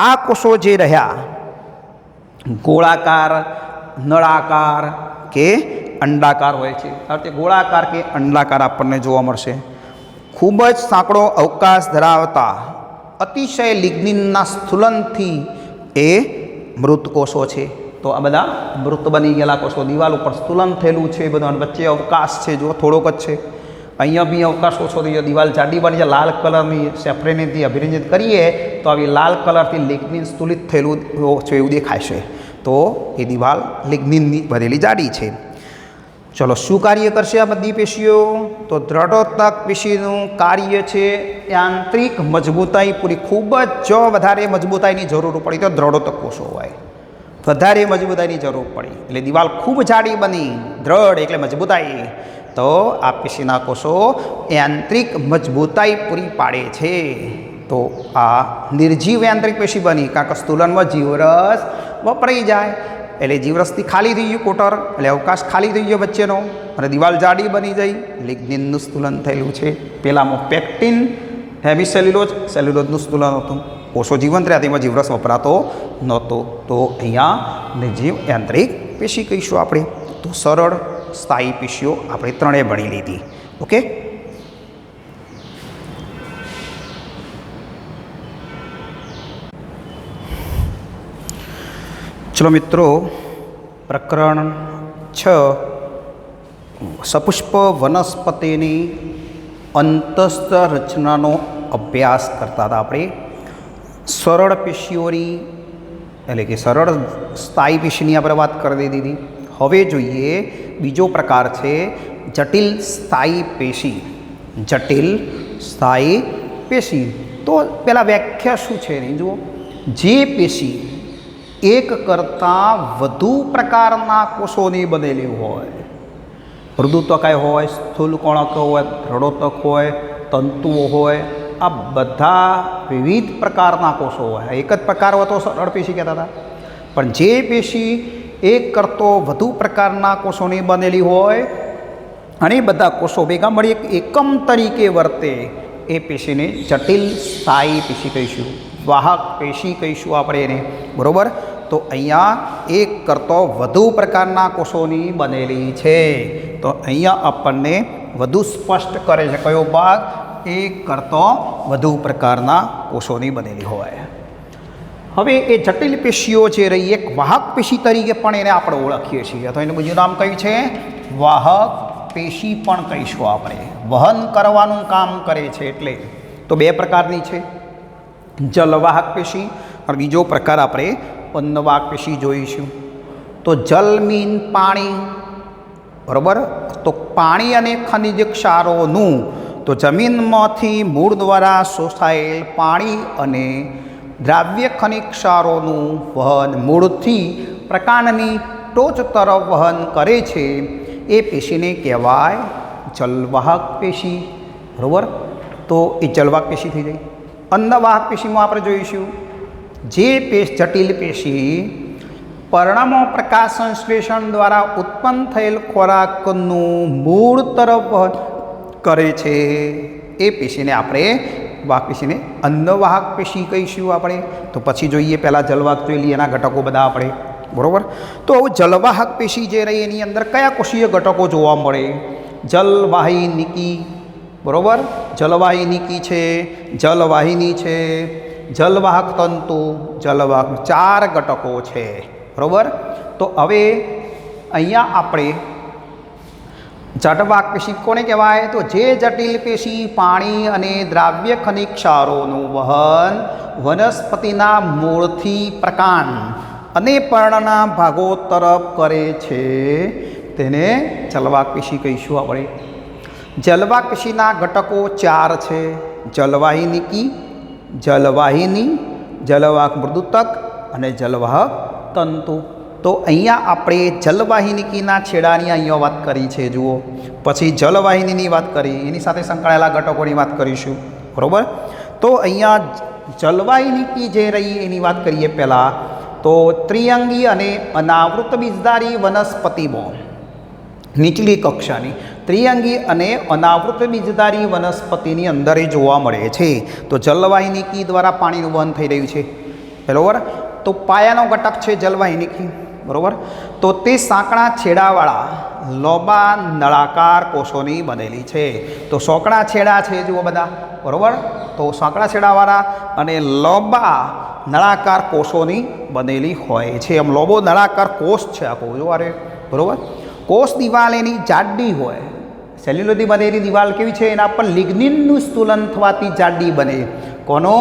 S1: આ કોષો જે રહ્યા ગોળાકાર, નળાકાર કે અંડાકાર હોય છે. આ રીતે ગોળાકાર કે અંડાકાર આપણને જોવા મળશે. ખૂબ જ સાંકડો અવકાશ ધરાવતા, અતિશય લિગ્નિનના સ્થૂલનથી એ મૃત કોષો છે. તો આ બધા મૃત બની ગયેલા કોષો, દિવાલ ઉપર સ્થૂલન થયેલું છે બધા, વચ્ચે અવકાશ છે, જો થોડોક જ છે. અહીંયા બી અવકાશ ઓછો થઈ ગયો, દિવાલ જાડી બની જાય, લાલ કલરની સેફ્રેનથી અભિરંજિત કરીએ તો આવી લાલ કલરથી લિગ્નિન સ્થૂલિત થયેલું છે એવું દેખાય છે. તો એ દિવાલ લિગ્નિનની બનેલી જાડી છે. ચલો, શું કાર્ય કરશે આ બધી પેશીઓ? તો દ્રઢોતક પેશીનું કાર્ય છે યાંત્રિક મજબૂતાઈ પૂરી. ખૂબ જ જો વધારે મજબૂતાઈની જરૂર પડી તો દ્રઢોતક કોષો હોય, વધારે મજબૂતાઈની જરૂર પડી એટલે દિવાલ ખૂબ જાડી બની, દ્રઢ એટલે મજબૂતાઈ, તો આ પેશીના કોષો યાંત્રિક મજબૂતાઈ પૂરી પાડે છે. તો આ નિર્જીવ યાંત્રિક પેશી બની, કારણ કે સ્થૂલનમાં જીવરસ વપરાઈ જાય એટલે જીવરસથી ખાલી થઈ ગયું કોટર, એટલે અવકાશ ખાલી થઈ ગયો વચ્ચેનો અને દિવાલ જાડી બની જઈ, લિગ્નિનનું સ્થૂલન થયેલું છે. પહેલાંમાં પેક્ટિન, હેવી સેલ્યુલોઝ, સેલ્યુલોઝનું સ્થૂલન હતું. કોષો જીવંત રહ્યા તેમાં જીવરસ વપરાતો નહોતો. તો અહીંયા નિર્જીવ યાંત્રિક પેશી કહીશું આપણે. તો સરળ સ્થાયી પેશીઓ આપણે ત્રણેય ભણી લીધી. ઓકે. ચલો મિત્રો, પ્રકરણ 6 સપુષ્પ વનસ્પતિની અંતસ્થ રચનાનો અભ્યાસ કરતા હતા આપણે. સરળ પેશીઓની એટલે કે સરળ સ્થાયી પેશીની આપણે વાત કરી દીધી. હવે જોઈએ બીજો પ્રકાર છે જટિલ સ્થાયી પેશી. જટિલ સ્થાયી પેશી. તો પહેલાં વ્યાખ્યા શું છે એની જુઓ. જે પેશી એક કરતાં વધુ પ્રકારના કોષોની બનેલી હોય, મૃદુત્વકાય હોય, સ્થૂલકોણક હોય, દ્રઢોતક હોય, તંતુઓ હોય, આ બધા વિવિધ પ્રકારના કોષો હોય. એક જ પ્રકાર હોય તો સરળ પેશી કહેતા હતા. પણ જે પેશી એક કરતો વધુ પ્રકારના કોષોની બનેલી હોય અને બધા કોષો ભેગા મળી એક એકમ તરીકે વર્તે એ પેશીને જટિલ સ્થાયી પેશી કહીશું, વાહક પેશી કહીશું આપણે એને. બરાબર. તો અહીંયા એક કરતો વધુ પ્રકારના કોષોની બનેલી છે. તો અહીંયા આપણને વધુ સ્પષ્ટ કરે છે કયો ભાગ? એક કરતો વધુ પ્રકારના કોષોની બનેલી હોય. હવે એ જટિલ પેશીઓ જે રહી એક વાહક પેશી તરીકે પણ એને આપણે ઓળખીએ છીએ. તો એનું બીજું નામ કયું છે? વાહક પેશી પણ કહીશું આપણે. વહન કરવાનું કામ કરે છે એટલે. તો બે પ્રકારની છે, જલવાહક પેશી અને બીજો પ્રકાર આપણે અન્નવાહક પેશી જોઈશું. તો જલ મીન પાણી, બરાબર. તો પાણી અને ખનિજ ક્ષારોનું, તો જમીનમાંથી મૂળ દ્વારા શોષાયેલ પાણી અને દ્રાવ્ય ખનિજ ક્ષારોનું વહન મૂળથી પ્રકાંડની ટોચ તરફ વહન કરે છે એ પેશીને કહેવાય જલવાહક પેશી. બરાબર. તો એ જલવાહક પેશી થઈ જાય. અન્નવાહક પેશીમાં આપણે જોઈશું જે જટિલ પેશી પર્ણમો પ્રકાશ સંશ્લેષણ દ્વારા ઉત્પન્ન થયેલ ખોરાકનું મૂળ તરફ વહન કરે છે એ પેશીને આપણે વાહક પેશીને અન્નવાહક પેશી કહીશું આપણે. તો પછી જોઈએ, પહેલાં જલવાહક જોઈ લઈએ, એના ઘટકો બધા આપણે. બરાબર. તો જલવાહક પેશી જે રહી એની અંદર કયા કોષીય ઘટકો જોવા મળે? જલવાહિનીકી, બરાબર. જલવાહિનીકી છે, જલવાહિની છે, જલવાહક તંતુ, જલવાહક, 4 ઘટકો છે. બરાબર. તો હવે અહીંયા આપણે જડવાહક પેશી કોને કહેવાય? તો જે જટિલ પેશી પાણી અને દ્રાવ્ય ખનિજ ક્ષારોનું વહન વનસ્પતિના મૂળથી પ્રકાંડ અને પર્ણના ભાગો તરફ કરે છે તેને જલવાહક પેશી કહીશું આપણે. જલવાહક પેશીના ઘટકો 4 છે: જલવાહિનીકી, જલવાહિની, જલવાહક મૃદુતક અને જલવાહક તંતુ. તો અહીંયા આપણે જલવાહિનીકીના છેડાની અહીંયા વાત કરી છે જુઓ. પછી જલવાહિનીની વાત કરી, એની સાથે સંકળાયેલા ઘટકોની વાત કરીશું. બરાબર. તો અહીંયા જલવાહિનીકી જે રહી એની વાત કરીએ પહેલાં. તો ત્રિઅંગી અને અનાવૃત બીજધારી વનસ્પતિમાં નીચલી કક્ષાની ત્રિઅંગી અને અનાવૃત બીજધારી વનસ્પતિની અંદર એ જોવા મળે છે. તો જલવાહિનીકી દ્વારા પાણીનું વહન થઈ રહ્યું છે. બરાબર. તો પાયાનો ઘટક છે જલવાહિનીકી. બરાબર. તો તે સાંકડા છેડાવાળા લોબા નળાકાર કોષોની બનેલી છે. તો સોંકડા છેડા છે જુઓ બધા. બરાબર. તો સાંકડા છેડાવાળા અને લોબા નળાકાર કોષોની બનેલી હોય છે. આમ લોબો નળાકાર કોષ છે આખો જો અરે. બરાબર. કોષ દિવાલ એની જાડી હોય, સેલ્યુલોઝથી બનેલી દિવાલ કેવી છે? એના પર લિગ્નિનનું સ્થૂલન થવાથી જાડી બને. કોનો?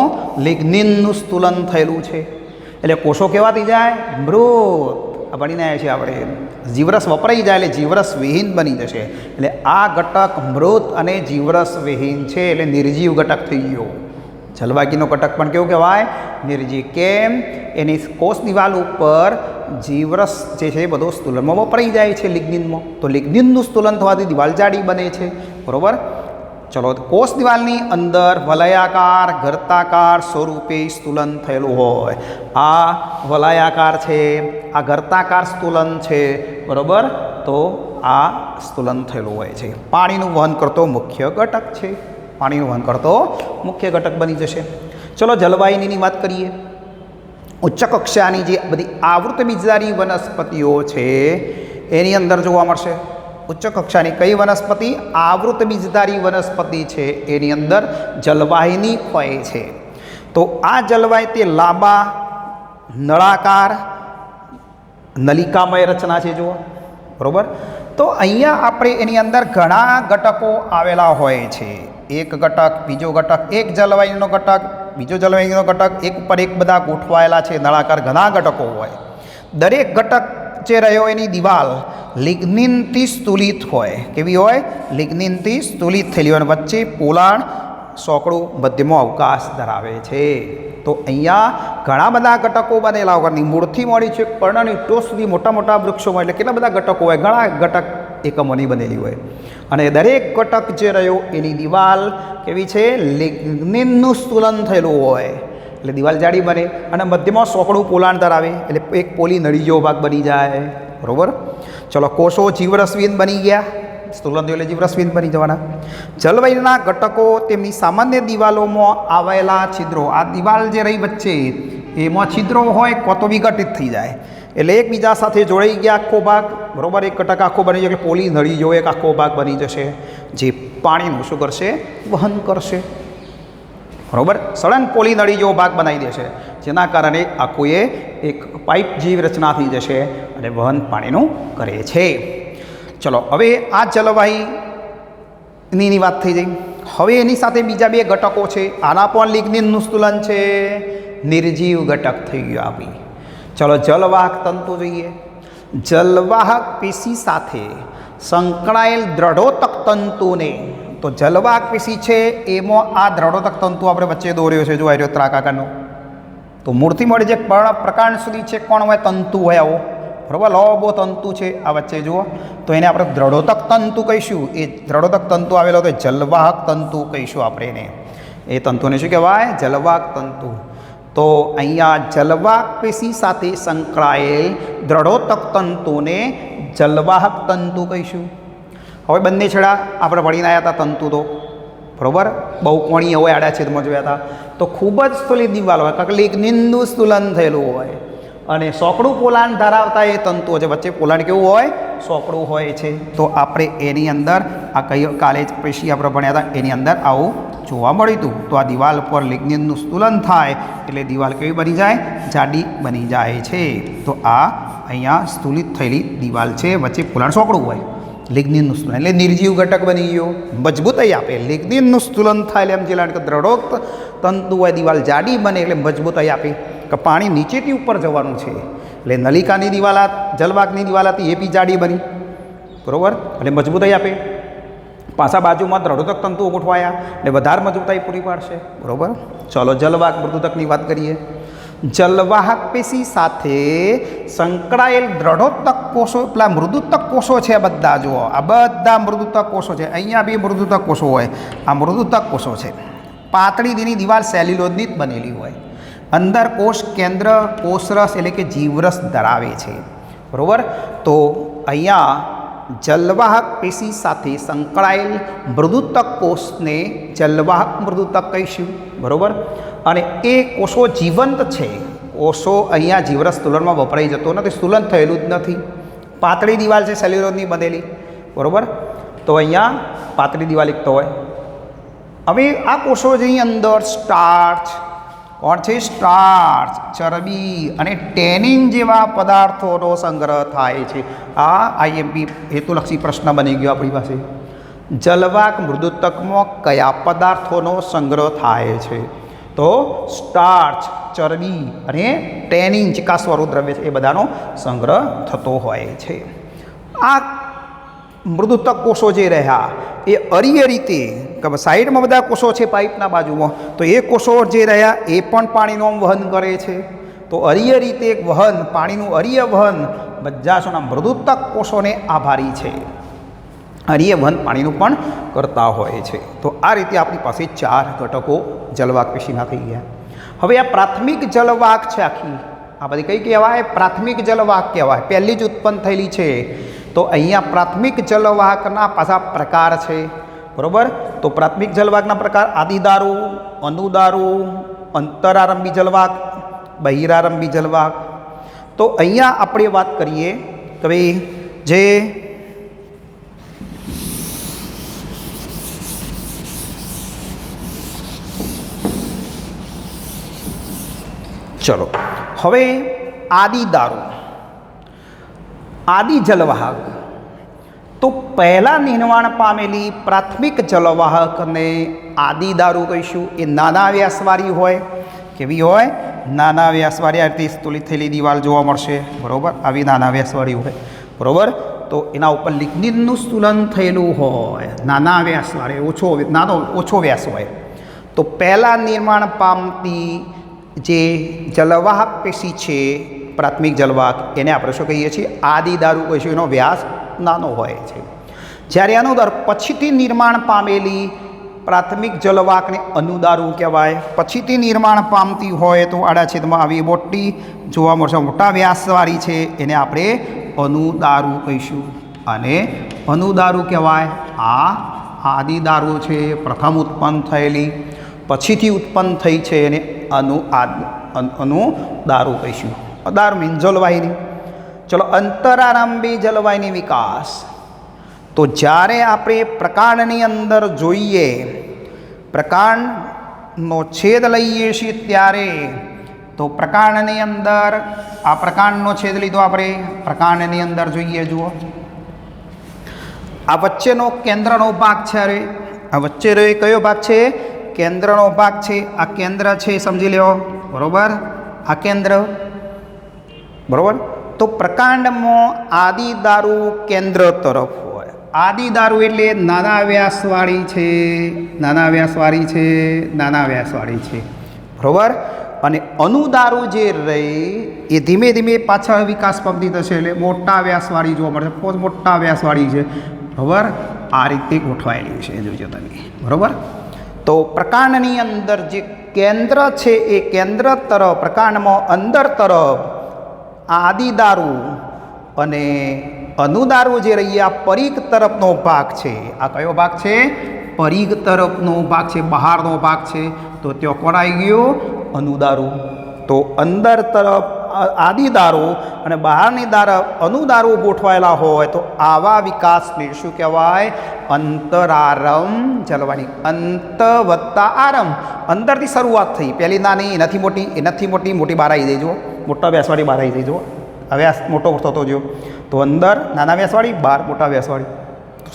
S1: લિગ્નિનનું સ્થૂલન થયેલું છે એટલે કોષો કેવા થઈ જાય? મૃત. આ ભણીને આવ્યા છે આપણે. જીવરસ વપરાઈ જાય એટલે જીવરસ વિહીન બની જશે. એટલે આ ઘટક મૃત અને જીવરસ વિહીન છે એટલે નિર્જીવ ઘટક થઈ ગયો. જલવાહિનીનો ઘટક પણ કેવું કહેવાય? નિર્જીવ. કેમ? એની કોષ દિવાલ ઉપર જીવરસ જે છે બધો સ્થૂલનમાં વપરાઈ જાય છે લિગ્નિનમાં. તો લિગ્નિનનું સ્થૂલન થવાથી દિવાલ જાડી બને છે. બરાબર. ચલો, કોષ દિવાલની અંદર વલયાકાર ગર્તાકાર સ્વરૂપે સ્તુલન થયેલું હોય. આ વલયાકાર છે, આ ગર્તાકાર સ્તુલન છે, બરાબર. તો આ સ્તુલન થયેલું હોય છે. પાણીનું વહન કરતો મુખ્ય ઘટક છે. પાણીનું વહન કરતો મુખ્ય ઘટક બની જશે. ચલો, જલવાહિનીની વાત કરીએ. ઉચ્ચ કક્ષાની જે બધી આવૃત બીજધારી વનસ્પતિઓ છે એની અંદર જોવા મળશે. ઉચ્ચ કક્ષાની કઈ વનસ્પતિ? આવૃત બીજધારી વનસ્પતિ છે એની અંદર જલવાહિની હોય છે. તો આ જલવાહિની તે લાંબા નળાકાર નલિકામય રચના છે, જુઓ, બરાબર. તો અહીંયા આપણે એની અંદર ઘણા ઘટકો આવેલા હોય છે. એક ઘટક, બીજો ઘટક, એક જલવાહિનીનો ઘટક, બીજો જલવાહિનીનો ઘટક, એક ઉપર એક બધા ગોઠવાયેલા છે નળાકાર ઘણા ઘટકો હોય. દરેક ઘટક જે રહ્યો એની દિવાલ લિગ્નિનથી સ્તુલિત હોય. કેવી હોય? લિગ્નિનથી સ્તુલિત થયેલી હોય. વચ્ચે પોલાણ સોકડું મધ્યમાં અવકાશ ધરાવે છે. તો અહીંયા ઘણા બધા ઘટકો બનેલા હોય. મૂળથી મળી છે પર્ણની ટોચ સુધી મોટા મોટા વૃક્ષોમાં એટલે કેટલા બધા ઘટકો હોય, ઘણા ઘટક એકમોની બનેલી હોય. અને દરેક ઘટક જે રહ્યો એની દિવાલ કેવી છે? લિગ્નિનનું સ્તુલન થયેલું હોય એટલે દિવાલ જાડી બને અને મધ્યમાં સોકડું પોલાણ ધરાવે એટલે એક પોલી નળી જેવો ભાગ બની જાય, બરાબર. ચલો, કોષો જીવરસવિહીન બની ગયા. સ્તુલન થયું એટલે જીવરસવિહીન બની જવાના. જલવાહિનીના ઘટકો તેમની સામાન્ય દિવાલોમાં આવેલા છિદ્રો, આ દિવાલ જે રહી વચ્ચે એમાં છિદ્રો હોય કો તો વિઘટિત થઈ જાય એટલે એકબીજા સાથે જોડાઈ ગયા આખો ભાગ, બરાબર. એક ઘટક આખો બની જાય એટલે પોલી નળી જેવો એક આખો ભાગ બની જશે જે પાણીનું શું કરશે? વહન કરશે, બરાબર. સળંગ પોલી નળી જેવો ભાગ બનાવી દેશે જેના કારણે આખું એ એક પાઇપ જેવી રચના થઈ જશે અને વહન પાણીનું કરે છે. ચલો, હવે આ જલવાહિનીની વાત થઈ ગઈ. હવે એની સાથે બીજા બે ઘટકો છે. આના પણ લિગ્નિનનું સ્તુલન છે, નિર્જીવ ઘટક થઈ ગયો આપણી. ચલો, જલવાહક તંતુ જોઈએ. જલવાહક પેશી સાથે સંકળાયેલ દ્રઢોતક તંતુને, તો જલવાહક પેશી છે એમાં આ દ્રઢોતક તંતુ આપણે વચ્ચે દોર્યો છે, જો આવ્યો ત્રાકાકારનો. તો મૂળથી મળી જે પ્રકાંડ સુધી છે કોણ હોય? તંતુ હોય આવો, બરાબર. લોબો તંતુ છે આ વચ્ચે જુઓ, તો એને આપણે દ્રઢોતક તંતુ કહીશું. એ દ્રઢોતક તંતુ આવેલો તો જલવાહક તંતુ કહીશું આપણે એને. એ તંતુને શું કહેવાય? જલવાહક તંતુ. તો અહીંયા જલવાહક પેશી સાથે સંકળાયેલ દ્રઢોતક તંતુને જલવાહક તંતુ કહીશું. હવે બંને છેડા આપણે ભણીને આવ્યા હતા તંતુ તો, બરાબર. બહુકોણીય હોય, આડા છેદમાં જોયા હતા. તો ખૂબ જ સ્થુલિત દિવાલ હોય, કારણ કે લિગ્નિનનું સ્તુલન થયેલું હોય અને સોકડું પોલાણ ધરાવતા એ તંતુઓ છે. વચ્ચે પોલાણ કેવું હોય? સોકડું હોય છે. તો આપણે એની અંદર આ કઈ કાલે જ પેશી આપણે ભણ્યા હતા એની અંદર આવું જોવા મળ્યું હતું. તો આ દિવાલ પર લિગ્નિનનું સ્તુલન થાય એટલે દિવાલ કેવી બની જાય? જાડી બની જાય છે. તો આ અહીંયા સ્તુલિત થયેલી દિવાલ છે, વચ્ચે પોલાણ સોકડું હોય. લિગ્નિનનું સ્તુલન એટલે નિર્જીવ ઘટક બની ગયો, મજબૂતાઈ આપે. લિગ્નિનનું સ્તુલન થાય એટલે એમ જે કે દ્રઢોક્ત તંતુ હોય દિવાલ જાડી બને એટલે મજબૂતાઈ આપે કે પાણી નીચેથી ઉપર જવાનું છે. એટલે નલિકાની દિવાલ, જલવાહકની દિવાલ હતી એ બી જાડી બની, બરાબર. એટલે મજબૂતાઈ આપે. પાછા બાજુમાં દ્રઢોતક તંતુઓ ગોઠવાયા એટલે વધારે મજબૂતાઈ પૂરી પાડશે, બરાબર. ચલો, જલવાહક મૃદુતકની વાત કરીએ. જલવાહક પેશી સાથે સંકળાયેલ દ્રઢોતક કોષો, પેલા મૃદુતક કોષો છે આ બધા, જુઓ આ બધા મૃદુતક કોષો છે. અહીંયા બી મૃદુતક કોષો હોય, આ મૃદુતક કોષો છે. પાતળી દીની દિવાલ સેલ્યુલોઝની જ બનેલી હોય. અંદર કોષ કેન્દ્ર કોષરસ એટલે કે જીવરસ ધરાવે છે, બરાબર. તો અહીંયા જલવાહક પેશી સાથે સંકળાયેલ મૃદુતક કોષને જલવાહક મૃદુતક કહીશું, બરાબર. અને એ કોષો જીવંત છે. કોષો અહીંયા જીવરસ સ્તુલનમાં વપરાઈ જતો નથી, સ્તુલન થયેલું જ નથી. પાતળી દિવાલ છે સેલ્યુલોઝની બનેલી, બરાબર. તો અહીંયા પાતળી દિવાલ એક તો હોય. હવે આ કોષો જેની અંદર સ્ટાર્ચ, કોણ છે? સ્ટાર્ચ, ચરબી અને ટેનિન જેવા પદાર્થોનો સંગ્રહ થાય છે. આ આઈએમપી હેતુલક્ષી પ્રશ્ન બની ગયો આપણી પાસે. જલવાહક મૃદુતકમાં કયા પદાર્થોનો સંગ્રહ થાય છે? તો સ્ટાર્ચ, ચરબી અને ટેનિન ચિકાસવાળું દ્રવ્ય છે એ બધાનો સંગ્રહ થતો હોય છે. આ મૃદુતક કોષો જે રહ્યા એ અરીય રીતે, કે સાઈડમાં બધા કોષો છે પાઇપના બાજુમાં, તો એ કોષો જે રહ્યા એ પણ પાણીનું વહન કરે છે. તો અરીય રીતે એક વહન, પાણીનું અરીય વહન બધા શોના? મૃદુતક કોષોને આભારી છે. અને એ વહન પાણીનું પણ કરતા હોય છે। તો આ રીતે આપણી પાસે 4 ઘટકો જલવાહક પેશીના થઈ ગયા। હવે આ પ્રાથમિક જલવાહક છે આખી, આ બધી કઈ કહેવાય? પ્રાથમિક જલવાહક કહેવાય, પહેલી જ ઉત્પન્ન થયેલી છે। તો અહીંયા પ્રાથમિક જલવાહકના પાછા પ્રકાર છે, બરાબર। તો પ્રાથમિક જલવાહકના પ્રકાર આદિદારું, અનુદારું, અંતરારંભી જલવાહક, બહિરારંભી જલવાહક। તો અહીંયા આપણે વાત કરીએ કે ભાઈ જે चलो હવે આદિદારું, આદિ જલવાહક। તો પહેલા નિર્માણ પામેલી પ્રાથમિક જલવાહકને આદિદારું કહીશું। એ નાના વ્યાસવાળી હોય, કેવી હોય? નાના વ્યાસવાળી। આ રીતે સ્તુલિત થયેલી દિવાલ જોવા મળશે, બરાબર? આવી નાના વ્યાસવાળી હોય, બરાબર? તો એના ઉપર લિગ્નિનનું સ્તુલન થયેલું હોય, નાના વ્યાસવાળી, ઓછો વ્યાસ હોય। તો પહેલાં નિર્માણ પામતી જે જલવાહક પેશી છે પ્રાથમિક જલવાહક, એને આપણે શું કહીએ છીએ? આદિદારું કહીશું। એનો વ્યાસ નાનો હોય છે। જ્યારે અનુદાર પછીથી નિર્માણ પામેલી પ્રાથમિક જલવાહકને અનુદારું કહેવાય। પછીથી નિર્માણ પામતી હોય તો આડાછેદમાં આવી મોટી જોવા મળશે, મોટા વ્યાસવાળી છે, એને આપણે અનુદારું કહીશું। અને અનુદારું કહેવાય આ આદિદારું છે, પ્રથમ ઉત્પન્ન થયેલી, પછીથી ઉત્પન્ન થઈ છે, એને અનુદારું કહીશું। અદાર મીન જલવાહિની। ચલો અંતરારંભી જલવાહિની વિકાસ। તો જ્યારે આપણે પ્રકાંડની અંદર જોઈએ, પ્રકાંડનો છેદ લઈએ છીએ ત્યારે, તો પ્રકાંડની અંદર આ પ્રકાંડનો છેદ લીધો આપણે, પ્રકાંડની અંદર જોઈએ, જુઓ આ વચ્ચેનો કેન્દ્રનો ભાગ છે। અરે આ વચ્ચે કયો ભાગ છે? કેન્દ્રનો ભાગ છે। આ કેન્દ્ર છે, સમજી લો, બરાબર? આ કેન્દ્ર, બરાબર? તો પ્રકાંડમાં આદિદારું કેન્દ્ર તરફ હોય। આદિદારું એટલે નાના વ્યાસવાળી છે, નાના વ્યાસવાળી છે, નાના વ્યાસવાળી છે, બરાબર? અને અનુદારું જે રહી એ ધીમે ધીમે પાછળ વિકાસ પામતી થશે, એટલે મોટા વ્યાસવાળી જોવા મળશે, બહુ મોટા વ્યાસવાળી છે, બરાબર? આ રીતે ગોઠવાયેલી છે, જોજો તમે, બરાબર? તો પ્રકાંડની અંદર જે કેન્દ્ર છે એ કેન્દ્ર તરફ, પ્રકાંડમાં અંદર તરફ આદિદારું અને અનુદારું જે રહી આ પરિઘ તરફનો ભાગ છે। આ કયો ભાગ છે? પરિઘ તરફનો ભાગ છે, બહારનો ભાગ છે। તો ત્યાં કોણ આવી ગયું? અનુદારું। તો અંદર તરફ આદિદારું અને બહારની તરફ અનુદારું ગોઠવાયેલા હોય તો આવા વિકાસને શું કહેવાય? અંતરારંભ જલવાહિની। અંત વત્તા આરંભ, અંદરથી શરૂઆત થઈ, પહેલી નાની, એનાથી મોટી, એનાથી મોટી, મોટી બહાર આવી દેજો, મોટા વ્યાસવાળી બહાર આવી દેજો, વ્યાસ મોટો થતો જો। તો અંદર નાના વ્યાસવાળી, બહાર મોટા વ્યાસવાળી।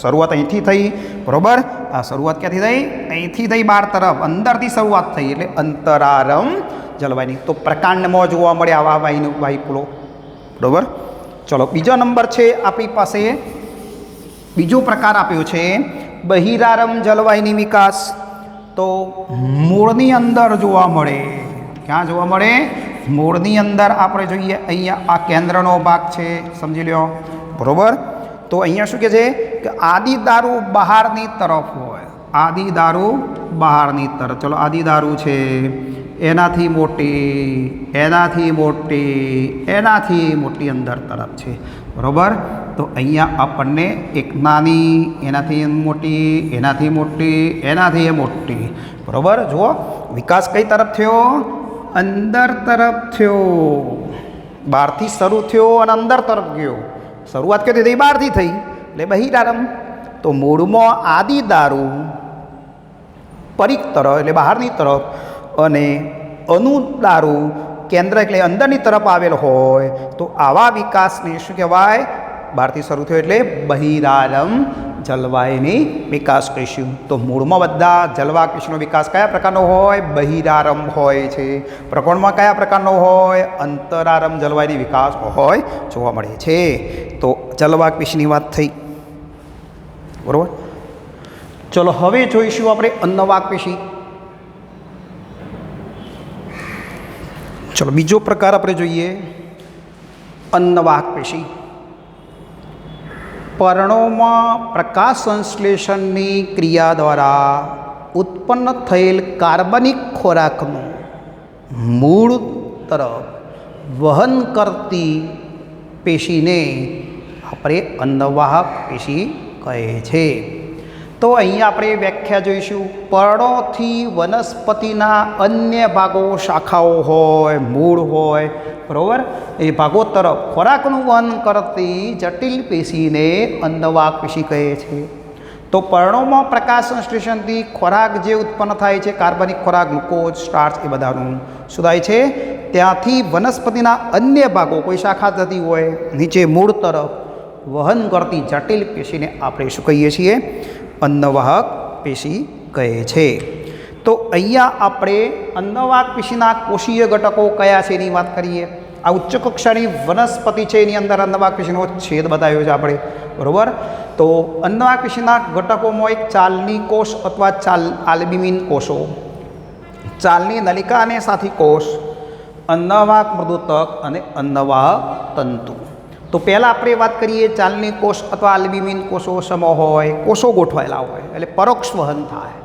S1: શરૂઆત અહીંથી થઈ, બરાબર? આ શરૂઆત ક્યાંથી થઈ? અહીંથી થઈ બહાર તરફ, અંદરથી શરૂઆત થઈ, એટલે અંતરારંભ જલવાહિની। તો પ્રકાંડમાં જોવા મળે આવા વાયુકુળો, બરાબર? ચલો બીજો નંબર છે આપણી પાસે, બીજો પ્રકાર આપ્યો છે બહિરારંભ જલવાહિની વિકાસ। તો મૂળની અંદર જોવા મળે, ક્યાં જોવા મળે? મૂળની અંદર આપણે જોઈએ, અહીંયા આ કેન્દ્રનો ભાગ છે, સમજી લો, બરાબર? તો અહીંયા શું કહે છે કે આદિદારું બહારની તરફ હોય, આદિદારું બહારની તરફ। ચલો આદિદારું છે, એનાથી મોટી, એનાથી મોટી, એનાથી મોટી અંદર તરફ છે, બરાબર? તો અહીંયા આપણને એક નાની, એનાથી મોટી, એનાથી મોટી, એનાથી મોટી, બરાબર? જુઓ વિકાસ કઈ તરફ થયો? અંદર તરફ થયો। બહારથી શરૂ થયો અને અંદર તરફ ગયો। શરૂઆત ક્યાંથી થઈ? બહારથી થઈ, એટલે બહિરારંભ। તો મૂળમાં આદિદારું પરિઘ તરફ એટલે બહારની તરફ અને અનુદારું કેન્દ્ર એટલે અંદરની તરફ આવેલ હોય તો આવા વિકાસને શું કહેવાય? બહારથી શરૂ થયો એટલે બહિરારંભ જલવાહિની વિકાસ કહીશું। તો મૂળમાં બધા જલવાહક પેશીનો વિકાસ કયા પ્રકારનો હોય? બહિરારંભ હોય છે। પ્રકોણમાં કયા પ્રકારનો હોય? અંતરારંભ જલવાહિની વિકાસ હોય જોવા મળે છે। તો જલવાહક પેશીની વાત થઈ, બરાબર? ચલો હવે જોઈશું આપણે અન્નવાહક પેશી। ચલો બીજો પ્રકાર આપણે જોઈએ, અન્નવાહક પેશી। પર્ણોમાં પ્રકાશ સંશ્લેષણની ક્રિયા દ્વારા ઉત્પન્ન થયેલ કાર્બનિક ખોરાકનું મૂળ તરફ વહન કરતી પેશીને આપણે અન્નવાહક પેશી કહે છે. તો અહીંયા આપણે વ્યાખ્યા જોઈશું. પર્ણોથી વનસ્પતિના અન્ય ભાગો, શાખાઓ હોય, મૂળ હોય, બરાબર, એ ભાગો તરફ ખોરાકનું વહન કરતી જટિલ પેશીને અન્નવાહક પેશી કહે છે. તો પર્ણોમાં પ્રકાશ સંશ્લેષણથી ખોરાક જે ઉત્પન્ન થાય છે, કાર્બનિક ખોરાક, ગ્લુકોઝ, સ્ટાર્ચ, એ બધાનું શું થાય છે, ત્યાંથી વનસ્પતિના અન્ય ભાગો, કોઈ શાખા થતી હોય, નીચે મૂળ તરફ વહન કરતી જટિલ પેશીને આપણે શું કહીએ છીએ, અન્નવાહક પેશી કહે છે. તો અહીંયા આપણે અન્નવાહક પેશીના કોષીય ઘટકો કયા છે એની વાત કરીએ. આ ઉચ્ચ કક્ષાની વનસ્પતિ છે, એની અંદર અન્નવાહક પેશીનો છેદ બતાવ્યો છે આપણે, બરાબર. તો અન્નવાહક પેશીના ઘટકોમાં એક ચાલની કોષ અથવા આલ્બ્યુમિન કોષો, ચાલની નલિકા અને સાથી કોષ, અન્નવાહક મૃદુતક અને અન્નવાહક તંતુ. તો પહેલાં આપણે વાત કરીએ ચાલની કોષ અથવા આલ્બ્યુમિન કોષો સમો હોય, કોષો ગોઠવાયેલા હોય એટલે પરોક્ષ વહન થાય.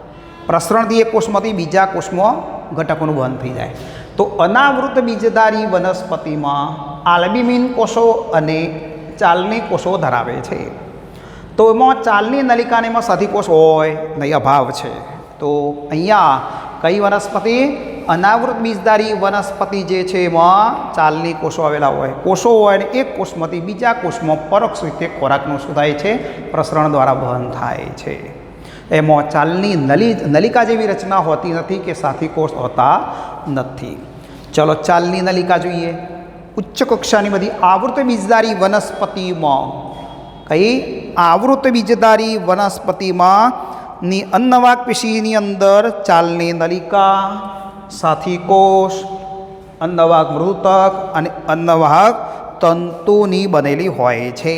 S1: પ્રસરણથી એક કોષમાંથી બીજા કોષમાં ઘટકોનું વહન થઈ જાય. તો અનાવૃત બીજધારી વનસ્પતિમાં આલ્બ્યુમિન કોષો અને ચાલની કોષો ધરાવે છે. તો એમાં ચાલની નલિકાને એમાં સાથી કોષ હોય નહીં, અભાવ છે. તો અહીંયા કઈ વનસ્પતિ, અનાવૃત બીજધારી વનસ્પતિ જે છે એમાં ચાલની કોષો આવેલા હોય, કોષો હોય અને એક કોષમાંથી બીજા કોષમાં પરોક્ષ રીતે ખોરાકનું શું થાય છે, પ્રસરણ દ્વારા વહન થાય છે. એમાં ચાલની નલિકા જેવી રચના હોતી નથી કે સાથી કોષ હોતા નથી. ચલો ચાલની નલિકા જોઈએ. ઉચ્ચ કક્ષાની બધી આવૃત બીજધારી વનસ્પતિમાં, કઈ આવૃત બીજધારી વનસ્પતિમાં ની અન્નવાહક પેશીની અંદર ચાલની નલિકા, સાથી કોષ, અન્નવાહક મૃદુતક અને અન્નવાહક તંતુની બનેલી હોય છે.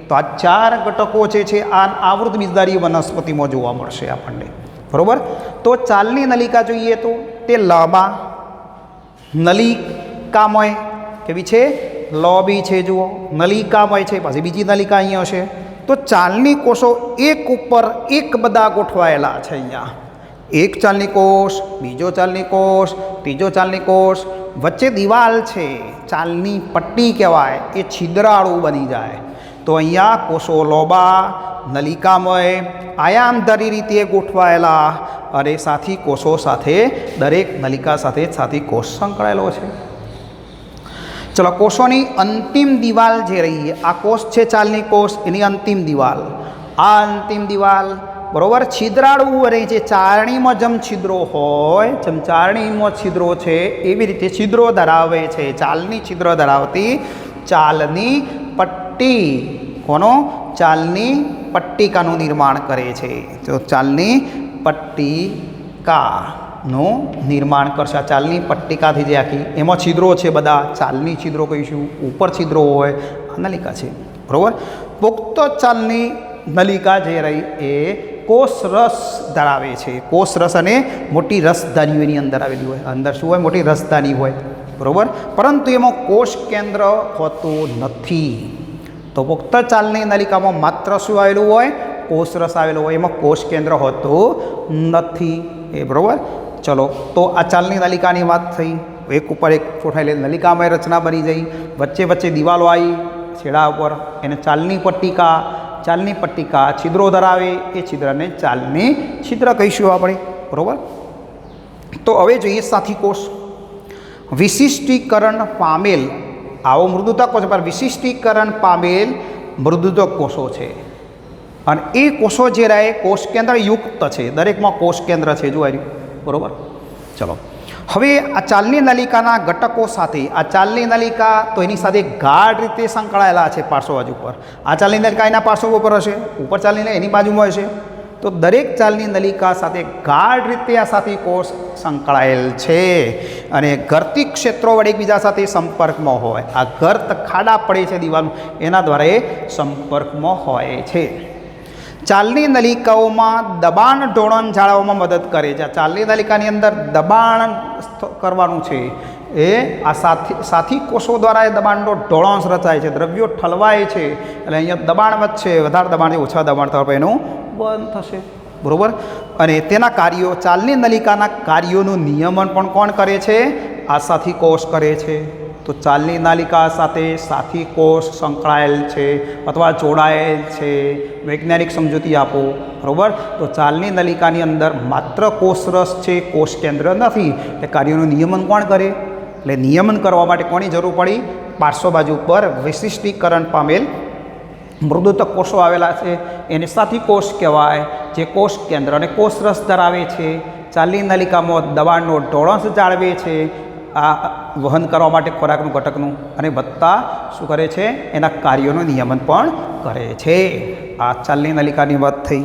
S1: તો આ ચાર ઘટકો જે છે આ આવૃત બીજધારી વનસ્પતિમાં જોવા મળશે આપણને, બરાબર. તો ચાલની નલિકા જોઈએ તો તે લાંબા નલિકામય કેવી છે, લોબી છે, જુઓ નલિકામય છે, પાછી બીજી નલિકા અહીંયા હશે. તો ચાલની કોષો એક ઉપર એક બધા ગોઠવાયેલા છે. અહીંયા એક ચાલની કોષ, બીજો ચાલની કોષ, ત્રીજો ચાલની કોષ, વચ્ચે દિવાલ છે, ચાલની પટ્ટી કહેવાય, એ છિદ્રાળું બની જાય. તો અહીંયા કોષો લોબા, નલિકામય, આયામધારી રીતે ગોઠવાયેલા અને સાથી કોષો સાથે, દરેક નલિકા સાથે સાથી કોષ સંકળાયેલો છે. ચલો કોષોની અંતિમ દિવાલ જે રહી, આ કોષ છે ચાલની કોષ, એની અંતિમ દિવાલ, આ અંતિમ દિવાલ, બરાબર, છિદ્રાળું રહી છે. ચારણીમાં જેમ છિદ્રો હોય, જેમ ચારણીમાં છિદ્રો છે એવી રીતે છિદ્રો ધરાવે છે. ચાલની છિદ્ર ધરાવતી ચાલની પટ્ટી, કોનો, ચાલની પટ્ટિકાનું નિર્માણ કરે છે. તો ચાલની પટ્ટિકાનું નિર્માણ કરશે. આ ચાલની પટ્ટિકાથી જે આખી એમાં છિદ્રો છે બધા, ચાલની છિદ્રો કહીશું, ઉપર છિદ્રો હોય, આ નલિકા છે, બરાબર. પુખ્ત ચાલની નલિકા જે રહી એ કોષ રસ ધરાવે છે. કોષ રસ અને મોટી રસધાનીઓ એની અંદર આવેલી હોય. અંદર શું હોય, મોટી રસધાની હોય, બરાબર. પરંતુ એમાં કોષ કેન્દ્ર હોતું નથી. તો પુખ્ત ચાલની નલિકામાં માત્ર શું આવેલું હોય, કોષ રસ આવેલો હોય, એમાં કોષ કેન્દ્ર હોતું નથી, એ બરાબર. ચલો તો આ ચાલની નલિકાની વાત થઈ. એક ઉપર એક ગોઠવાયેલી નલિકામય રચના બની જઈ, વચ્ચે વચ્ચે દિવાલો આવી છેડા ઉપર, એને ચાલની પટ્ટિકા, ચાલની પટ્ટિકા છિદ્રો ધરાવે, એ છિદ્રને ચાલની છિદ્ર કહીશું આપણે, બરાબર. તો હવે જોઈએ સાથી કોષ. વિશિષ્ટીકરણ પામેલ, આવો મૃદુતક કોષ પર વિશિષ્ટીકરણ પામેલ મૃદુતક કોષો છે. અને એ કોષો જે રહે કોષ કેન્દ્ર યુક્ત છે, દરેકમાં કોષ કેન્દ્ર છે, જોવા રહ્યું, બરાબર. ચલો હવે આ ચાલની નલિકાના ઘટકો સાથે, આ ચાલની નલિકા તો એની સાથે ગાઢ રીતે સંકળાયેલા છે પાર્શ્વ બાજુ પર. આ ચાલની નલિકા એના પાર્શ્વ ઉપર હશે, ઉપર ચાલની નલિકા એની બાજુમાં હશે. તો દરેક ચાલની નલિકા સાથે ગાઢ રીતે આ સાથી કોષ સંકળાયેલ છે અને ગર્તી ક્ષેત્રો વડે એકબીજા સાથે સંપર્કમાં હોય. આ ગર્ત ખાડા પડે છે દિવાલનું, એના દ્વારા એ સંપર્કમાં હોય છે. ચાલની નલિકાઓમાં દબાણ ઢોળણ જાળવવામાં મદદ કરે છે. ચાલની નલિકાની અંદર દબાણ કરવાનું છે એ આ સાથી કોષો દ્વારા એ દબાણનો ઢોળાંશ રચાય છે, દ્રવ્યો ઠલવાય છે, એટલે અહીંયા દબાણ વધશે, વધારે દબાણથી ઓછા દબાણ તરફ એનું બંધ થશે, બરાબર. અને તેના કાર્યો, ચાલની નલિકાના કાર્યોનું નિયમન પણ કોણ કરે છે? આ સાથી કોષ કરે છે. તો ચાલની નલિકા સાથે સાથી કોષ સંકળાયેલ છે અથવા જોડાયેલ છે. વૈજ્ઞાનિક સમજૂતી આપો, બરાબર. તો ચાલની નલિકાની અંદર માત્ર કોષરસ છે, કોષ કેન્દ્ર નથી. એટલે કાર્યોનું નિયમન કોણ કરે? એટલે નિયમન કરવા માટે કોની જરૂર પડી? પાર્શ્વ બાજુ પર વિશિષ્ટીકરણ પામેલ મૃદુતક કોષો આવેલા છે, એને સાથી કોષ કહેવાય, જે કોષ કેન્દ્ર અને કોષરસ ધરાવે છે. ચાલની નલિકામાં દબાણનો ઢોળાંશ જાળવે છે, આ વહન કરવા માટે ખોરાકનું ઘટકનું, અને વત્તા શું કરે છે? એના કાર્યોનું નિયમન પણ કરે છે. આ ચાલની નલિકાની વાત થઈ.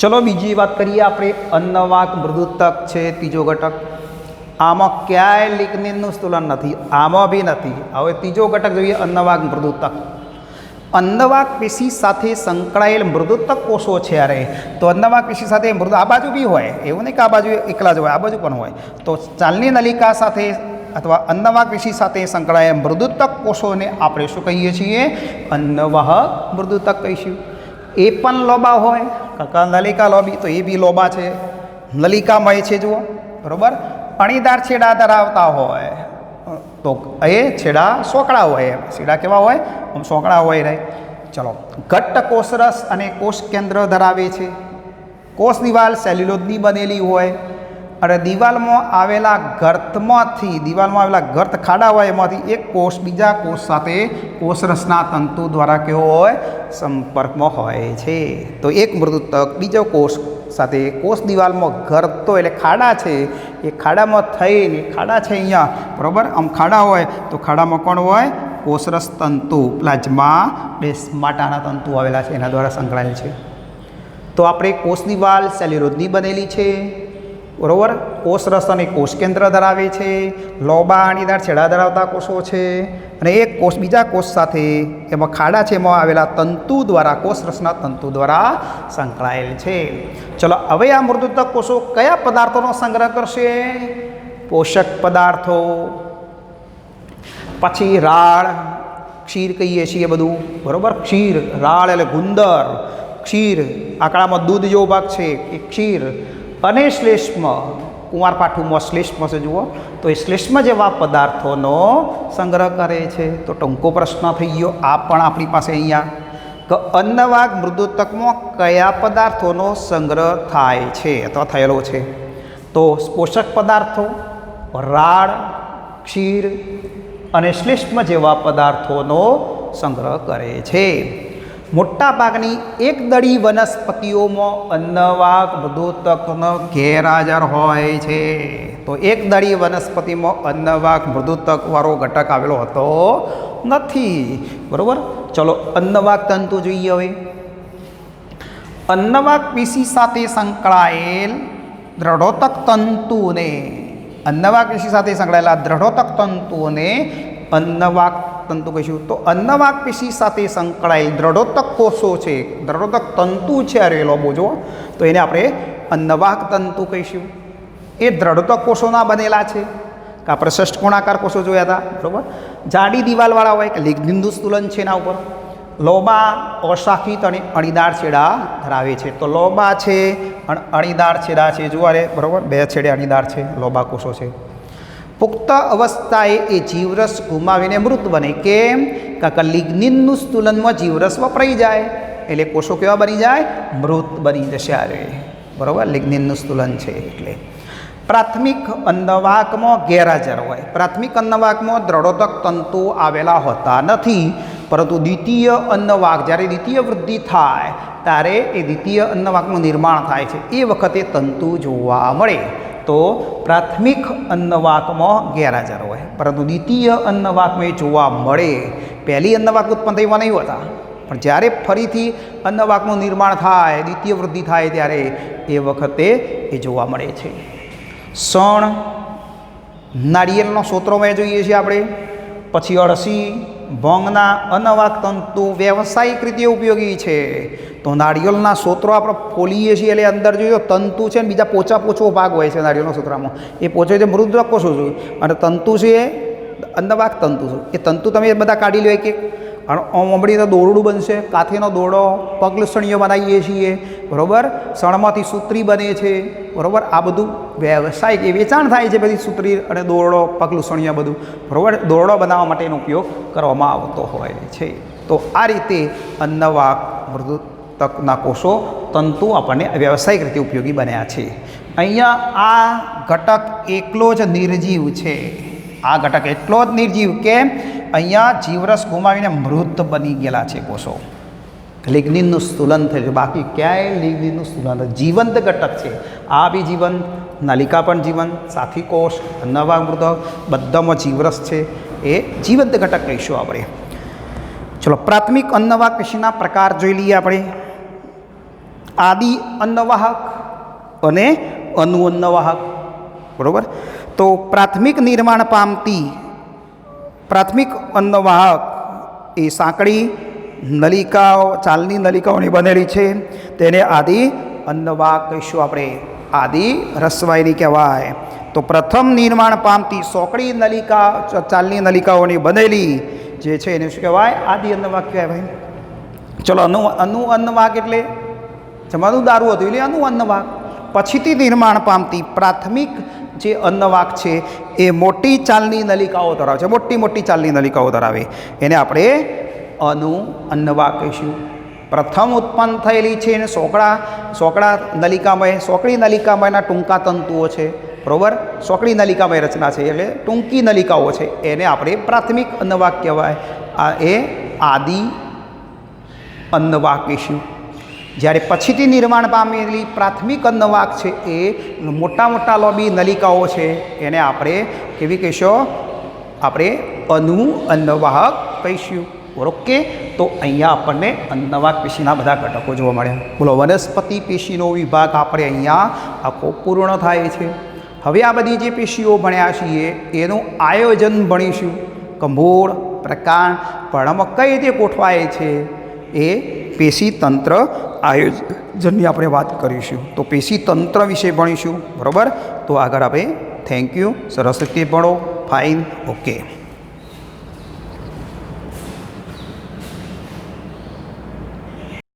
S1: ચલો બીજી વાત કરીએ આપણે. અન્નવાહક મૃદુતક છે ત્રીજો ઘટક. આમાં ક્યાંય લિગ્નિનનું સ્થૂલન નથી, આમાં બી નથી. હવે ત્રીજો ઘટક જોઈએ, અન્નવાહક મૃદુતક. અન્નવાહક પેશી સાથે સંકળાયેલ મૃદુતક કોષો છે. અરે તો અન્નવાહક પેશી સાથે આ બાજુ બી હોય, એવું નહીં કે આ બાજુ એકલા જ હોય, આ બાજુ પણ હોય. તો ચાલની નલિકા સાથે અથવા અન્નવાહક પેશી સાથે સંકળાયેલ મૃદુતક કોષોને આપણે શું કહીએ છીએ? અન્નવાહક મૃદુતક કહીશું. એ પણ લોબા હોય, કાકા નલિકા લોબી, તો એ બી લોબા છે, નલિકામય છે, જુઓ, બરાબર. અણીદાર છેડા ધરાવતા હોય, તો એ છેડા સોકડા હોય. છેડા કેવા હોય? આમ સોકડા હોય રહે. ચલો, ઘટ્ટ કોષરસ અને કોષ કેન્દ્ર ધરાવે છે. કોષ દિવાલ સેલ્યુલોઝની બનેલી હોય, અને દિવાલમાં આવેલા ગર્ત ખાડા હોય, એમાંથી એક કોષ બીજા કોષ સાથે કોષરસના તંતુ દ્વારા કેવો હોય? સંપર્કમાં હોય છે. તો એક મૃદુતક બીજો કોષ સાથે કોષ દિવાલમાં ગર્તો એટલે ખાડા છે, એ ખાડામાં થઈને, ખાડા છે અહીંયા, બરાબર, આમ ખાડા હોય તો ખાડામાં કોણ હોય? કોષરસ તંતુ, પ્લાઝ્મા ડેસ્માટાના તંતુ આવેલા છે, એના દ્વારા સંકળાયેલ છે. તો આપણે કોષ દિવાલ સેલ્યુલોઝની બનેલી છે, બરાબર. કોષરસ અને કોષ કેન્દ્ર ધરાવે છે, લોબા અણીદાર છેડા ધરાવતા કોષો છે, અને એક કોષ બીજા કોષ સાથે એમાં ખાડા છે, એમાં આવેલા તંતુ દ્વારા, કોષરસના તંતુ દ્વારા સંકળાયેલ છે. ચલો, હવે આ મૃદુતક કોષો કયા પદાર્થોનો સંગ્રહ કરશે? પોષક પદાર્થો, પછી રાળ, ક્ષીર કહીએ છીએ બધું, બરાબર. ક્ષીર, રાળ એટલે ગુંદર, ક્ષીર આંકડામાં દૂધ જેવો ભાગ છે એ ક્ષીર, અને શ્લેષ્મ, કુંવારપાઠુંમાં શ્લેષ્મ છે, જુઓ, તો એ શ્લેષ્મ જેવા પદાર્થોનો સંગ્રહ કરે છે. તો ટૂંકો પ્રશ્ન થઈ ગયો આ પણ આપણી પાસે અહીંયા, કે અન્નવાહક મૃદુતકમાં કયા પદાર્થોનો સંગ્રહ થાય છે અથવા થયેલો છે? તો પોષક પદાર્થો, રાળ, ક્ષીર અને શ્લેષ્મ જેવા પદાર્થોનો સંગ્રહ કરે છે. મોટાભાગની એકદળી વનસ્પતિઓમાં અન્નવાહક મૃદુતકનો ગેરહાજર હોય છે. તો એકદળી વનસ્પતિમાં અન્નવાહક મૃદુતકવાળો ઘટક આવેલો હોતો નથી, બરાબર. ચલો, અન્નવાહક તંતુ જોઈએ હવે. અન્નવાહક પેશી સાથે સંકળાયેલ દ્રઢોતક તંતુને, અન્નવાહક પેશી સાથે સંકળાયેલા દ્રઢોતક તંતુઓને અન્નવાહક તંતુ કહીશું. તો અન્નવાહક પેશી સાથે સંકળાયેલ દ્રઢોતક કોષો છે, દ્રઢોતક તંતુ છે, અરે લોબો જો, તો એને આપણે અન્નવાહક તંતુ કહીશું. એ દ્રઢોતક કોષોના બનેલા છે. આપણે ષષ્ઠકોણાકાર કોષો જોયા હતા, બરાબર. જાડી દિવાલવાળા હોય, કે લિગ્નિનનું સ્થૂલન છે એના ઉપર. લોબા અશાખિત અને અણીદાર છેડા ધરાવે છે. તો લોબા છે અને અણીદાર છેડા છે, જુઓ રે, બરાબર, બે છેડે અણીદાર છે, લોબા કોષો છે. પુખ્ત અવસ્થાએ એ જીવરસ ગુમાવીને મૃત બને. કેમ? કારણ કે લિગ્નિનનું સ્થૂલનમાં જીવરસ વપરાઈ જાય, એટલે કોષો કેવા બની જાય? મૃત બની જશે. અરે બરાબર, લિગ્નિનનું સ્થૂલન છે એટલે. પ્રાથમિક અન્નવાહકમાં ગેરહાજર હોય. પ્રાથમિક અન્નવાહકમાં દ્રઢોતક તંતુ આવેલા હોતા નથી, પરંતુ દ્વિતીય અન્નવાહક, જ્યારે દ્વિતીય વૃદ્ધિ થાય ત્યારે એ દ્વિતીય અન્નવાહકનું નિર્માણ થાય છે, એ વખતે તંતુ જોવા મળે. તો પ્રાથમિક અન્નવાહકમાં ગેરહાજર હોય, પરંતુ દ્વિતીય અન્નવાહકમાં એ જોવા મળે. પહેલી અન્નવાહક ઉત્પન્ન થવા નહીં હોતા, પણ જ્યારે ફરીથી અન્નવાહકનું નિર્માણ થાય, દ્વિતીય વૃદ્ધિ થાય, ત્યારે એ વખતે એ જોવા મળે છે. શણ, નાળિયેરનો સ્ત્રોતમાં જોઈએ છીએ આપણે, પછી અળસી, ભોંગના અનવાક તંતુ વ્યવસાયિક રીતે ઉપયોગી છે. તો નાળિયેરના સૂત્રો આપણે ફોલીએ છીએ એટલે અંદર જોઈએ તંતુ છે ને બીજા પોચો ભાગ હોય છે નાળિયેરના સૂત્રમાં. એ પોચો છે મૃદ કોષો છે અને તંતુ છે એ અન્નવાક તંતુ છે. એ તંતુ તમે બધા કાઢી લો કે હમણાં તો દોરડું બનશે, કાથીનો દોરડો, પગલૂછણીઓ બનાવીએ છીએ, બરાબર, શણમાંથી સૂત્રી બને છે, બરાબર. આ બધું વ્યવસાયિક એ વેચાણ થાય છે બધી સૂત્રી અને દોરડો, પગલૂછણીઓ બધું, બરાબર, દોરડો બનાવવા માટેનો ઉપયોગ કરવામાં આવતો હોય છે. તો આ રીતે અન્નવાક મૃદુતકના કોષો તંતુ આપણને વ્યવસાયિક રીતે ઉપયોગી બન્યા છે. અહીંયા આ ઘટક એકલો જ નિર્જીવ છે. આ ઘટક એટલો જ નિર્જીવ કે અહીંયા જીવરસ ગુમાવીને મૃત બની ગયેલા છે કોષો. લિગ્નિનનું સ્થૂલન થયું છે, બાકી ક્યાંય લિગ્નિનનું સ્થૂલન જીવંત ઘટક છે. આ બી જીવંત, નલિકા પણ જીવંત, સાથી કોષ, અન્નવાક મૃતક બધામાં જીવરસ છે. એ જીવંત ઘટક કહીશું આપણે. ચલો પ્રાથમિક અન્નવાક પેશીના પ્રકાર જોઈ લઈએ આપણે. આદિ અન્નવાહક અને અનુઅન્નવાહક, બરાબર. તો પ્રાથમિક નિર્માણ પામતી પ્રાથમિક અન્નવાહક એ સાંકડી નલિકાઓ, ચાલની નલિકાઓની બનેલી છે. તેને આદિ અન્નવાહક કહીશું આપણે. આદિ રસવાહિની કહેવાય. તો પ્રથમ નિર્માણ પામતી સોકડી નલિકા, ચાલની નલિકાઓની બનેલી જે છે એને શું કહેવાય? આદિ અન્નવાહક કહેવાય. ચલો અનુ અન્નવાહક એટલે જમાનું દારૂ હતું એટલે અનુ અન્નવાહક. પછીથી નિર્માણ પામતી પ્રાથમિક જે અન્નવાહક છે એ મોટી ચાલની નલિકાઓ ધરાવે છે, મોટી ચાલની નલિકાઓ ધરાવે, એને આપણે અનુ અન્નવાહક કહીશું. પ્રથમ ઉત્પન્ન થયેલી છે એને સોકડા નલિકામયના ટૂંકા તંતુઓ છે, બરાબર. સોકડી નલિકામય રચના છે એટલે ટૂંકી નલિકાઓ છે, એને આપણે પ્રાથમિક અન્નવાહક કહેવાય. એ આદિ અન્નવાહક કહીશું. જ્યારે પછીથી નિર્માણ પામેલી પ્રાથમિક અન્નવાહક છે એ મોટા લોબી નલિકાઓ છે, એને આપણે કેવી કહીશું? આપણે અનુ અન્નવાહક કહીશું. ઓકે. તો અહીંયા આપણને અન્નવાહક પેશીના બધા ઘટકો જોવા મળ્યા. બોલો, વનસ્પતિ પેશીનો વિભાગ આપણે અહીંયા આખો પૂર્ણ થાય છે. હવે આ બધી જે પેશીઓ ભણ્યા છીએ એનું આયોજન ભણીશું કે મૂળ, પ્રકાંડ, પર્ણમાં કઈ રીતે ગોઠવાય છે. એ પેશી તંત્ર આયોજનની આપણે વાત કરીશું. તો પેશી તંત્ર વિશે ભણીશું, બરાબર. તો આગળ આપણે થેન્ક યુ, સરસ રીતે ભણો. Fine, okay.